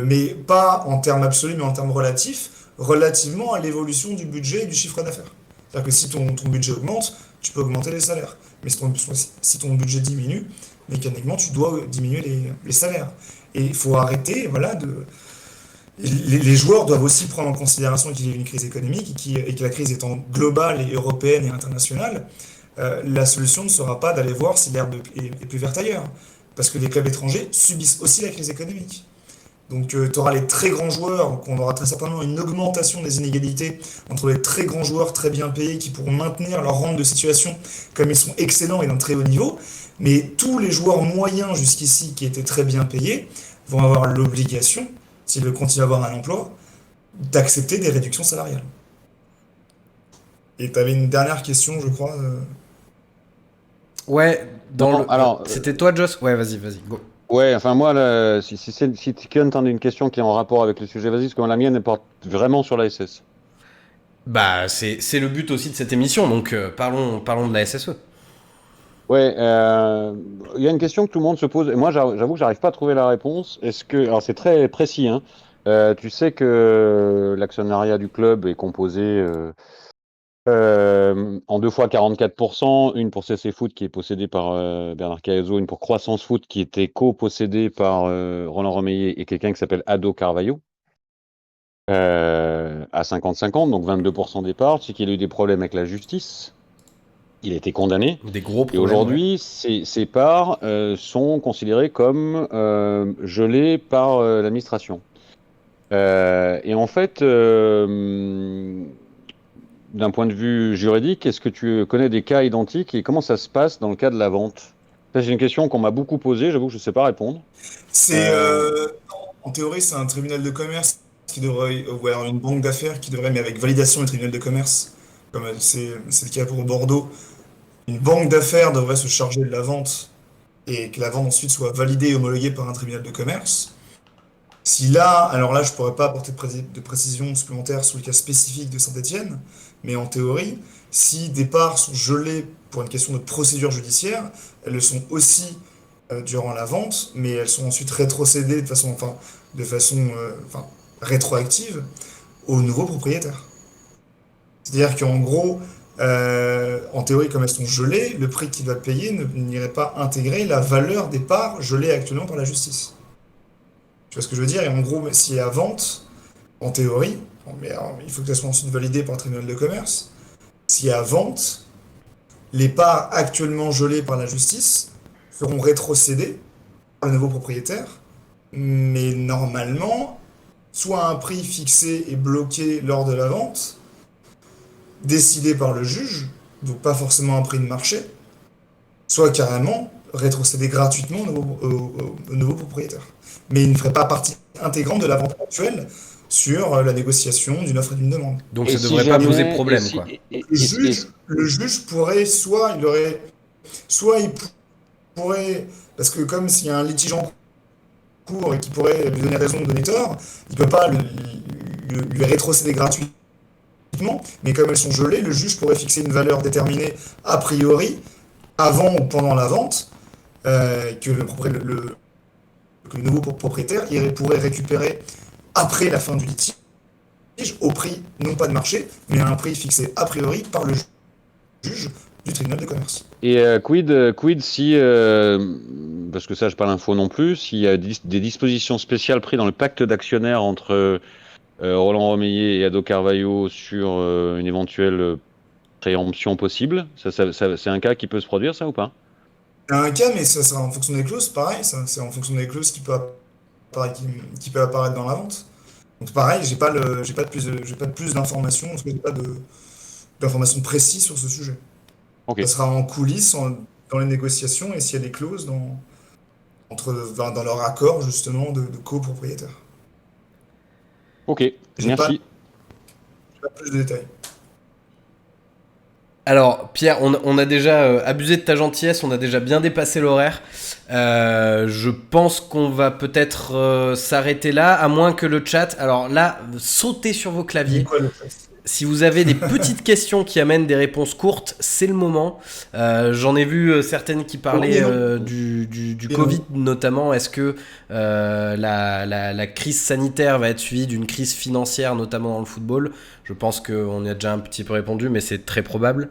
Mais pas en termes absolus, mais en termes relatifs, relativement à l'évolution du budget et du chiffre d'affaires. C'est-à-dire que si ton budget augmente, tu peux augmenter les salaires. Mais si ton budget diminue, mécaniquement, tu dois diminuer les salaires. Et il faut arrêter, voilà, les joueurs doivent aussi prendre en considération qu'il y a une crise économique et que la crise étant globale et européenne et internationale, la solution ne sera pas d'aller voir si l'herbe est plus verte ailleurs. Parce que les clubs étrangers subissent aussi la crise économique. Donc tu auras les très grands joueurs, donc on aura très certainement une augmentation des inégalités entre les très grands joueurs très bien payés qui pourront maintenir leur rente de situation comme ils sont excellents et d'un très haut niveau. Mais tous les joueurs moyens jusqu'ici qui étaient très bien payés vont avoir l'obligation, s'ils veulent continuer à avoir un emploi, d'accepter des réductions salariales. Et tu avais une dernière question, je crois. Ouais, Non, alors, C'était toi, Joss? Ouais, vas-y, go. ouais, enfin moi, là, si tu entends une question qui est en rapport avec le sujet, vas-y, parce que la mienne elle porte vraiment sur la SS. Bah, c'est le but aussi de cette émission, donc parlons de la SSE. Ouais, il y a une question que tout le monde se pose, et moi j'avoue que j'arrive pas à trouver la réponse. Alors c'est très précis, hein. Tu sais que l'actionnariat du club est composé en 2 fois 44%, une pour CC Foot qui est possédée par Bernard Cahuzac, une pour Croissance Foot qui était co-possédée par Roland Romeyer et quelqu'un qui s'appelle Ado Carvalho, à 50-50, donc 22% des parts. Tu sais qu'il a eu des problèmes avec la justice. Il a été condamné. Des gros Et problèmes. aujourd'hui, ces parts sont considérées comme gelées par l'administration. Et en fait, d'un point de vue juridique, est-ce que tu connais des cas identiques et comment ça se passe dans le cas de la vente? Ça, c'est une question qu'on m'a beaucoup posée, j'avoue que je ne sais pas répondre. C'est, en théorie, c'est un tribunal de commerce qui devrait, ou alors une banque d'affaires qui devrait, mais avec validation du tribunal de commerce, comme c'est le cas pour Bordeaux. Une banque d'affaires devrait se charger de la vente et que la vente ensuite soit validée et homologuée par un tribunal de commerce. Si là, alors là, je pourrais pas apporter de précision supplémentaire sur le cas spécifique de Saint-Étienne, mais en théorie, si des parts sont gelées pour une question de procédure judiciaire, elles le sont aussi durant la vente, mais elles sont ensuite rétrocédées de façon rétroactive au nouveau propriétaire. C'est-à-dire qu'en gros, en théorie, comme elles sont gelées, le prix qu'il va payer n'irait pas intégrer la valeur des parts gelées actuellement par la justice. Tu vois ce que je veux dire? Et en gros, s'il y a vente, en théorie, mais alors, il faut que ça soit ensuite validé par un tribunal de commerce, s'il y a vente, les parts actuellement gelées par la justice seront rétrocédées par le nouveau propriétaire, mais normalement, soit un prix fixé et bloqué lors de la vente, décidé par le juge, donc pas forcément un prix de marché, soit carrément rétrocédé gratuitement au nouveau propriétaire. Mais il ne ferait pas partie intégrante de la vente actuelle sur la négociation d'une offre et d'une demande. Donc Et ça si devrait pas poser de jamais, problème, quoi. Le juge pourrait, soit il pourrait, parce que comme s'il y a un litige en cours et qui pourrait lui donner raison ou donner tort, il ne peut pas lui rétrocéder gratuitement, mais comme elles sont gelées, le juge pourrait fixer une valeur déterminée a priori, avant ou pendant la vente, que que le nouveau propriétaire pourrait récupérer après la fin du litige, au prix, non pas de marché, mais à un prix fixé a priori par le juge du tribunal de commerce. Et quid si, parce que ça, je pas l'info non plus, s'il y a des dispositions spéciales prises dans le pacte d'actionnaires entre Roland Romeyer et Ado Carvalho sur une éventuelle préemption possible, c'est un cas qui peut se produire, ça ou pas? C'est un cas, mais ça sera en fonction des clauses, pareil, ça, c'est en fonction des clauses qui peut apparaître dans la vente. Donc pareil, j'ai pas de plus d'informations, parce que j'ai pas d'informations précises sur ce sujet. Ok, Ça sera en coulisses, dans les négociations, et s'il y a des clauses dans leur accord justement de copropriétaire. ok, J'ai pas, merci. j'ai pas plus de détails. Alors, Pierre, on a déjà abusé de ta gentillesse, on a déjà bien dépassé l'horaire. Je pense qu'on va peut-être s'arrêter là, à moins que le chat... Alors là, sautez sur vos C'est claviers. quoi le texte? Si vous avez des petites questions qui amènent des réponses courtes, c'est le moment. J'en ai vu certaines qui parlaient du Et Covid non. notamment. Est-ce que la crise sanitaire va être suivie d'une crise financière, notamment dans le football? Je pense qu'on y a déjà un petit peu répondu, mais c'est très probable.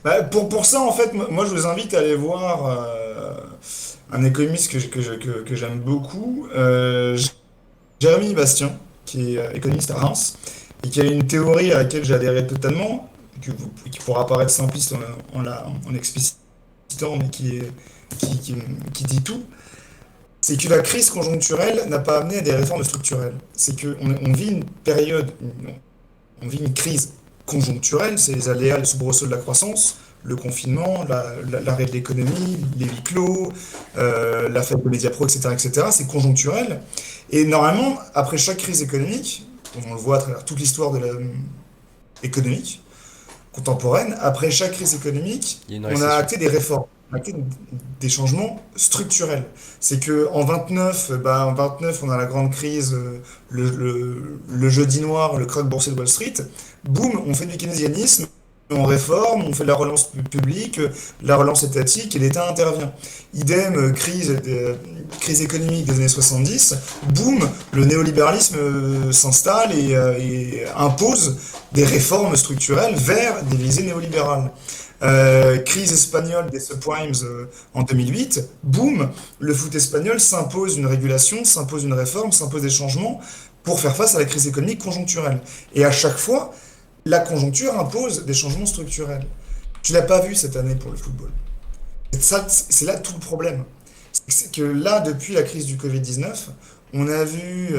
Bah, pour ça, en fait, moi, je vous invite à aller voir un économiste que j'aime beaucoup, Jérémy Bastien, qui est économiste à Reims, et qui a une théorie à laquelle j'ai adhéré totalement, qui pourra apparaître simpliste en explicitant, mais qui dit tout. C'est que la crise conjoncturelle n'a pas amené à des réformes structurelles. C'est qu'on vit une période, on vit une crise conjoncturelle, c'est les aléas, les soubresauts de la croissance, le confinement, l'arrêt de l'économie, les huis clos, la fête de Mediapro, etc., etc. C'est conjoncturel. Et normalement, après chaque crise économique, on le voit à travers toute l'histoire économique contemporaine, après chaque crise économique, Il y a une on a récession. acté des réformes, on a acté des changements structurels. C'est que en 29, on a la grande crise, le jeudi noir, le krach boursier de Wall Street. Boum, on fait du keynésianisme on réforme, on fait de la relance publique, la relance étatique et l'État intervient. Idem, crise économique des années 70, boum, le néolibéralisme s'installe et impose des réformes structurelles vers des visées néolibérales. Crise espagnole des subprimes en 2008, boum, le foot espagnol s'impose une régulation, s'impose une réforme, s'impose des changements pour faire face à la crise économique conjoncturelle. Et à chaque fois, la conjoncture impose des changements structurels. Tu l'as pas vu cette année pour le football. C'est là tout le problème. C'est que là, depuis la crise du Covid-19, on a vu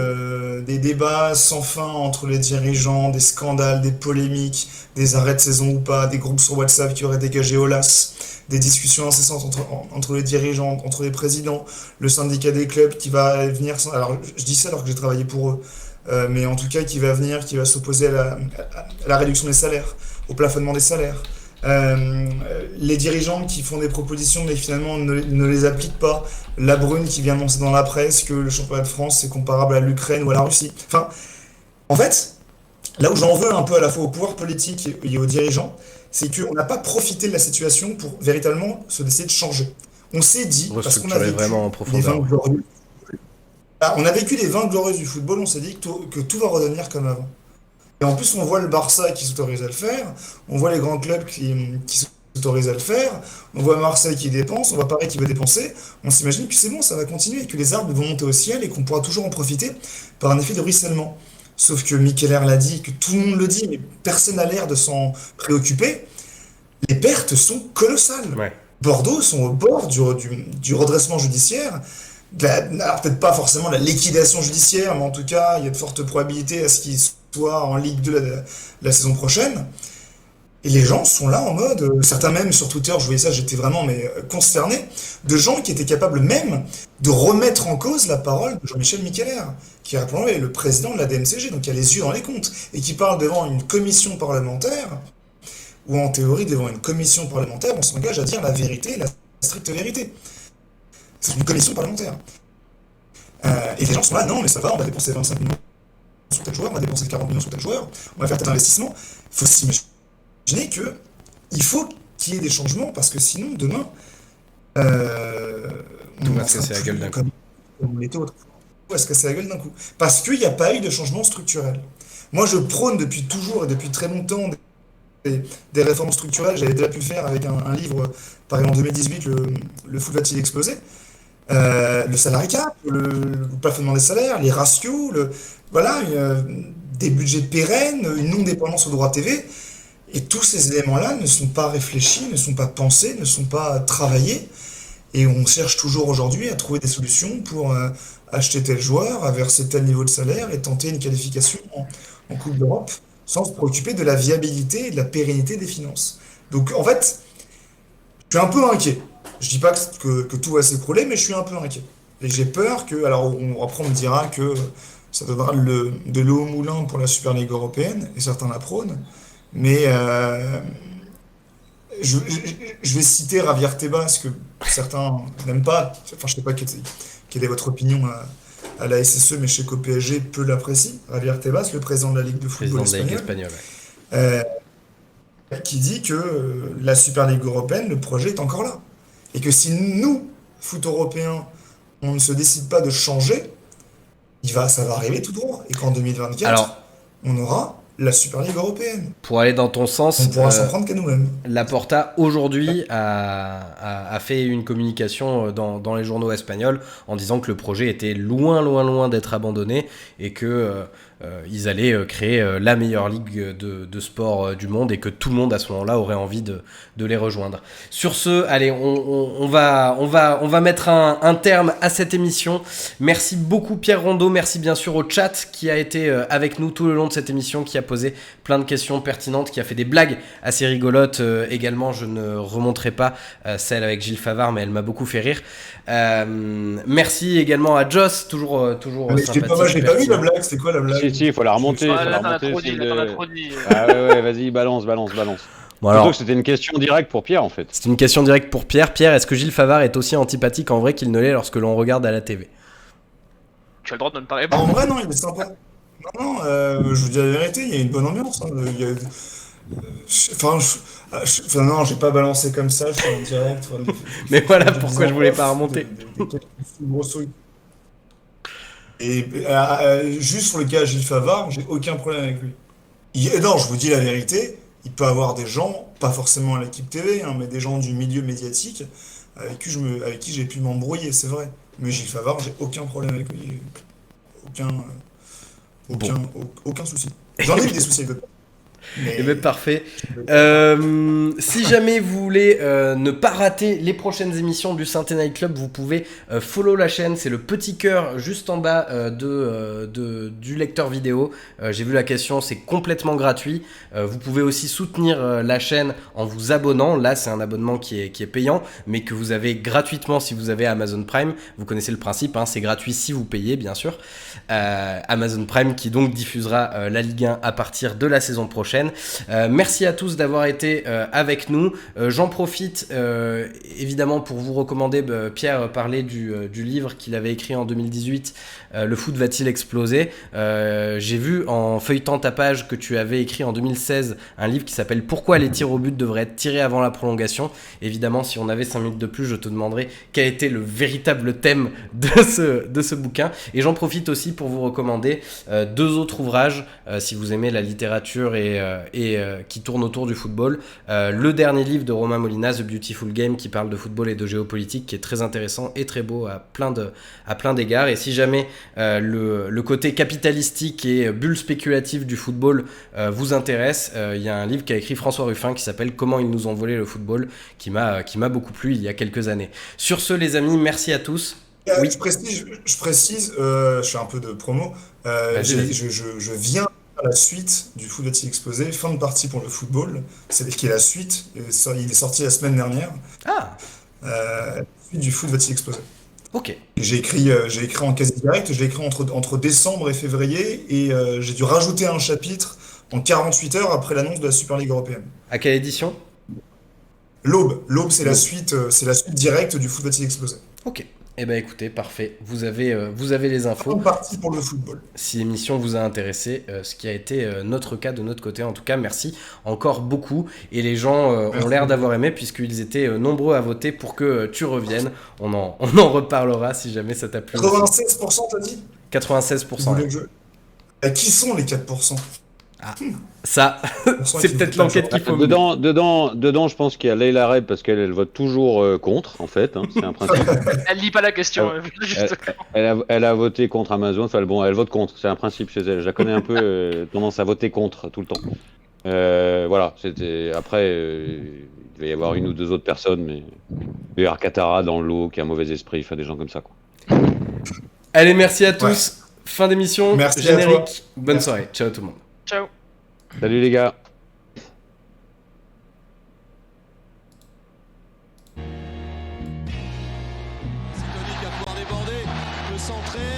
des débats sans fin entre les dirigeants, des scandales, des polémiques, des arrêts de saison ou pas, des groupes sur WhatsApp qui auraient dégagé Olas, des discussions incessantes entre les dirigeants, entre les présidents, le syndicat des clubs qui va venir. Alors, je dis ça alors que j'ai travaillé pour eux. Mais en tout cas qui va venir, qui va s'opposer à la réduction des salaires, au plafonnement des salaires. Les dirigeants qui font des propositions mais finalement ne les appliquent pas. La Brune qui vient annoncer dans la presse que le championnat de France c'est comparable à l'Ukraine ou à la Russie. Enfin, en fait, là où j'en veux un peu à la fois au pouvoir politique et aux dirigeants, c'est qu'on n'a pas profité de la situation pour véritablement se décider de changer. On s'est dit, parce qu'on a Restructurer vécu vraiment en les profondeur. 20 glorieux. On a vécu les 20 glorieuses du football, on s'est dit que tout va redevenir comme avant. Et en plus, on voit le Barça qui s'autorise à le faire, on voit les grands clubs qui s'autorisent à le faire, on voit Marseille qui dépense, on voit Paris qui veut dépenser, on s'imagine que c'est bon, ça va continuer, et que les arbres vont monter au ciel et qu'on pourra toujours en profiter par un effet de ruissellement. Sauf que Mikeler l'a dit, que tout le monde le dit, mais personne n'a l'air de s'en préoccuper, les pertes sont colossales. Ouais. Bordeaux sont au bord du redressement judiciaire. Alors peut-être pas forcément la liquidation judiciaire, mais en tout cas, il y a de fortes probabilités à ce qu'il soit en Ligue 2 la saison prochaine. Et les gens sont là en mode, certains même sur Twitter, je voyais ça, j'étais vraiment consterné, de gens qui étaient capables même de remettre en cause la parole de Jean-Michel Mikeler, qui rappelons est le président de la DNCG, donc qui a les yeux dans les comptes, et qui parle devant une commission parlementaire, où en théorie, devant une commission parlementaire, on s'engage à dire la vérité, la stricte vérité. C'est une commission parlementaire. Et les gens sont là, non, mais ça va, on va dépenser 25 millions sur tel joueur, on va dépenser 40 millions sur tel joueur, on va faire tel investissement. Il faut s'imaginer qu'il faut qu'il y ait des changements, parce que sinon, demain, Tout va en se sera casser la plus gueule d'un coup. comme on l'était autrefois. Tout va se casser la gueule d'un coup. Parce qu'il n'y a pas eu de changement structurel. Moi, je prône depuis toujours et depuis très longtemps des réformes structurelles. J'avais déjà pu le faire avec un livre, par exemple en 2018, le foot va-t-il exploser? Le salarié cap, le plafonnement des salaires, les ratios, voilà, des budgets pérennes, une non-dépendance au droit TV. Et tous ces éléments-là ne sont pas réfléchis, ne sont pas pensés, ne sont pas travaillés. Et on cherche toujours aujourd'hui à trouver des solutions pour acheter tel joueur, à verser tel niveau de salaire et tenter une qualification en Coupe d'Europe, sans se préoccuper de la viabilité et de la pérennité des finances. Donc en fait, je suis un peu inquiet. Je dis pas que tout va s'écrouler, mais je suis un peu inquiet. Et j'ai peur que, alors après on me dira que ça donnera de l'eau au moulin pour la Super Ligue européenne, et certains la prônent, mais je vais citer Javier Tebas, que certains n'aiment pas, enfin je sais pas quelle est votre opinion à la SSE, mais je sais qu'au PSG, peu l'apprécient. Javier Tebas, le président de la Ligue de football Président de la Ligue espagnole, espagnole. qui dit que la Super Ligue européenne, le projet est encore là. Et que si nous, foot européens, on ne se décide pas de changer, ça va arriver tout droit. Et qu'en 2024, Alors, on aura la Super Ligue européenne. pour aller dans ton On sens, pourra s'en prendre qu'à nous-mêmes. Laporta aujourd'hui a fait une communication dans les journaux espagnols en disant que le projet était loin d'être abandonné et que ils allaient créer la meilleure ligue de sport du monde et que tout le monde à ce moment-là aurait envie de les rejoindre. Sur ce, allez, on va mettre un terme à cette émission. Merci beaucoup Pierre Rondeau, merci bien sûr au chat qui a été avec nous tout le long de cette émission, qui a posé plein de questions pertinentes, qui a fait des blagues assez rigolotes également. Je ne remonterai pas celle avec Gilles Favard, mais elle m'a beaucoup fait rire. Merci également à Joss, toujours Mais sympathique. j'ai pas vu la blague, c'était quoi la blague? Si, il faut la remonter. Ah, faut la là, t'en as remonter, trop dit, c'est là, t'en as le- trop dit. Ah ouais, vas-y, balance. Bon, Surtout alors, que c'était une question directe pour Pierre, en fait. c'est une question directe pour Pierre. Pierre, est-ce que Gilles Favard est aussi antipathique en vrai qu'il ne l'est lorsque l'on regarde à la TV? Tu as le droit de ne pas En répondre. vrai, non, il est sympa. Non, je vous dis la vérité, il y a une bonne ambiance. Hein. Enfin, non, j'ai pas balancé comme ça, je suis en direct. Enfin, Mais voilà des pourquoi je en voulais pas off, remonter. des grosses. Et juste sur le cas Gilles Favard, j'ai aucun problème avec lui. Non, je vous dis la vérité, il peut avoir des gens, pas forcément à l'équipe TV, hein, mais des gens du milieu médiatique avec qui j'ai pu m'embrouiller, c'est vrai. Mais Gilles Favard, j'ai aucun problème avec lui. Aucun, Bon. aucun souci. J'en ai eu des soucis avec d'autres. Eh bien, Mais. parfait. Si jamais vous voulez ne pas rater les prochaines émissions du Synthé Night Club, vous pouvez follow la chaîne. C'est le petit cœur juste en bas du lecteur vidéo. J'ai vu la question, c'est complètement gratuit. Vous pouvez aussi soutenir la chaîne en vous abonnant. Là, c'est un abonnement qui est payant, mais que vous avez gratuitement si vous avez Amazon Prime. Vous connaissez le principe, hein, c'est gratuit si vous payez, bien sûr. Amazon Prime qui donc diffusera la Ligue 1 à partir de la saison prochaine. Merci à tous d'avoir été avec nous. J'en profite évidemment pour vous recommander, Pierre parlait du livre qu'il avait écrit en 2018, Le foot va-t-il exploser. J'ai vu en feuilletant ta page que tu avais écrit en 2016 un livre qui s'appelle Pourquoi les tirs au but devraient être tirés avant la prolongation. Évidemment, si on avait 5 minutes de plus, je te demanderais quel était le véritable thème de ce bouquin. Et j'en profite aussi pour vous recommander 2 autres ouvrages si vous aimez la littérature et qui tourne autour du football. Le dernier livre de Romain Molina, The Beautiful Game, qui parle de football et de géopolitique, qui est très intéressant et très beau à plein d'égards. Et si jamais le côté capitalistique et bulle spéculative du football vous intéresse, il y a un livre qu'a écrit François Ruffin qui s'appelle Comment ils nous ont volé le football, qui m'a beaucoup plu il y a quelques années. Sur ce, les amis, merci à tous. Oui. Je précise, je fais un peu de promo. Vas-y. Je viens à la suite du Foot va-t-il exploser, fin de partie pour le football, qui est la suite. Il est sorti la semaine dernière. Ah, Suite du Foot va-t-il exploser. ok. Et j'ai écrit en quasi direct, j'ai écrit entre décembre et février, et j'ai dû rajouter un chapitre en 48 heures après l'annonce de la Super Ligue européenne. À quelle édition? L'Aube, c'est la suite directe du Foot va-t-il exploser. Ok. Eh ben écoutez, parfait. Vous avez les Fin infos. de partie pour le football. Si l'émission vous a intéressé, ce qui a été notre cas de notre côté. En tout cas, merci encore beaucoup. Et les gens ont Merci. l'air d'avoir aimé puisqu'ils étaient nombreux à voter pour que tu reviennes. On en reparlera si jamais ça t'a plu. 96%, t'as dit? 96%. Vous voulez que qui sont les 4%? Ça, c'est peut-être l'enquête qu'il faut mener. Dedans, je pense qu'il y a Leila Reb parce qu'elle vote toujours contre, en fait. Hein, c'est un principe. Elle lit pas la question, juste. Elle a voté contre Amazon. Enfin, bon, elle vote contre. C'est un principe chez elle. Je la connais un peu. Tendance à voter contre tout le temps. Voilà. C'était après. Il devait y avoir une ou deux autres personnes, mais il y a Katara dans le lot qui a un mauvais esprit. Enfin, des gens comme ça, quoi. Allez, merci à tous. Ouais. Fin d'émission. Merci à Générique. toi. Bonne Merci. soirée. Ciao tout le monde. Ciao. Salut les gars. Tony qui va pouvoir déborder, peut centrer.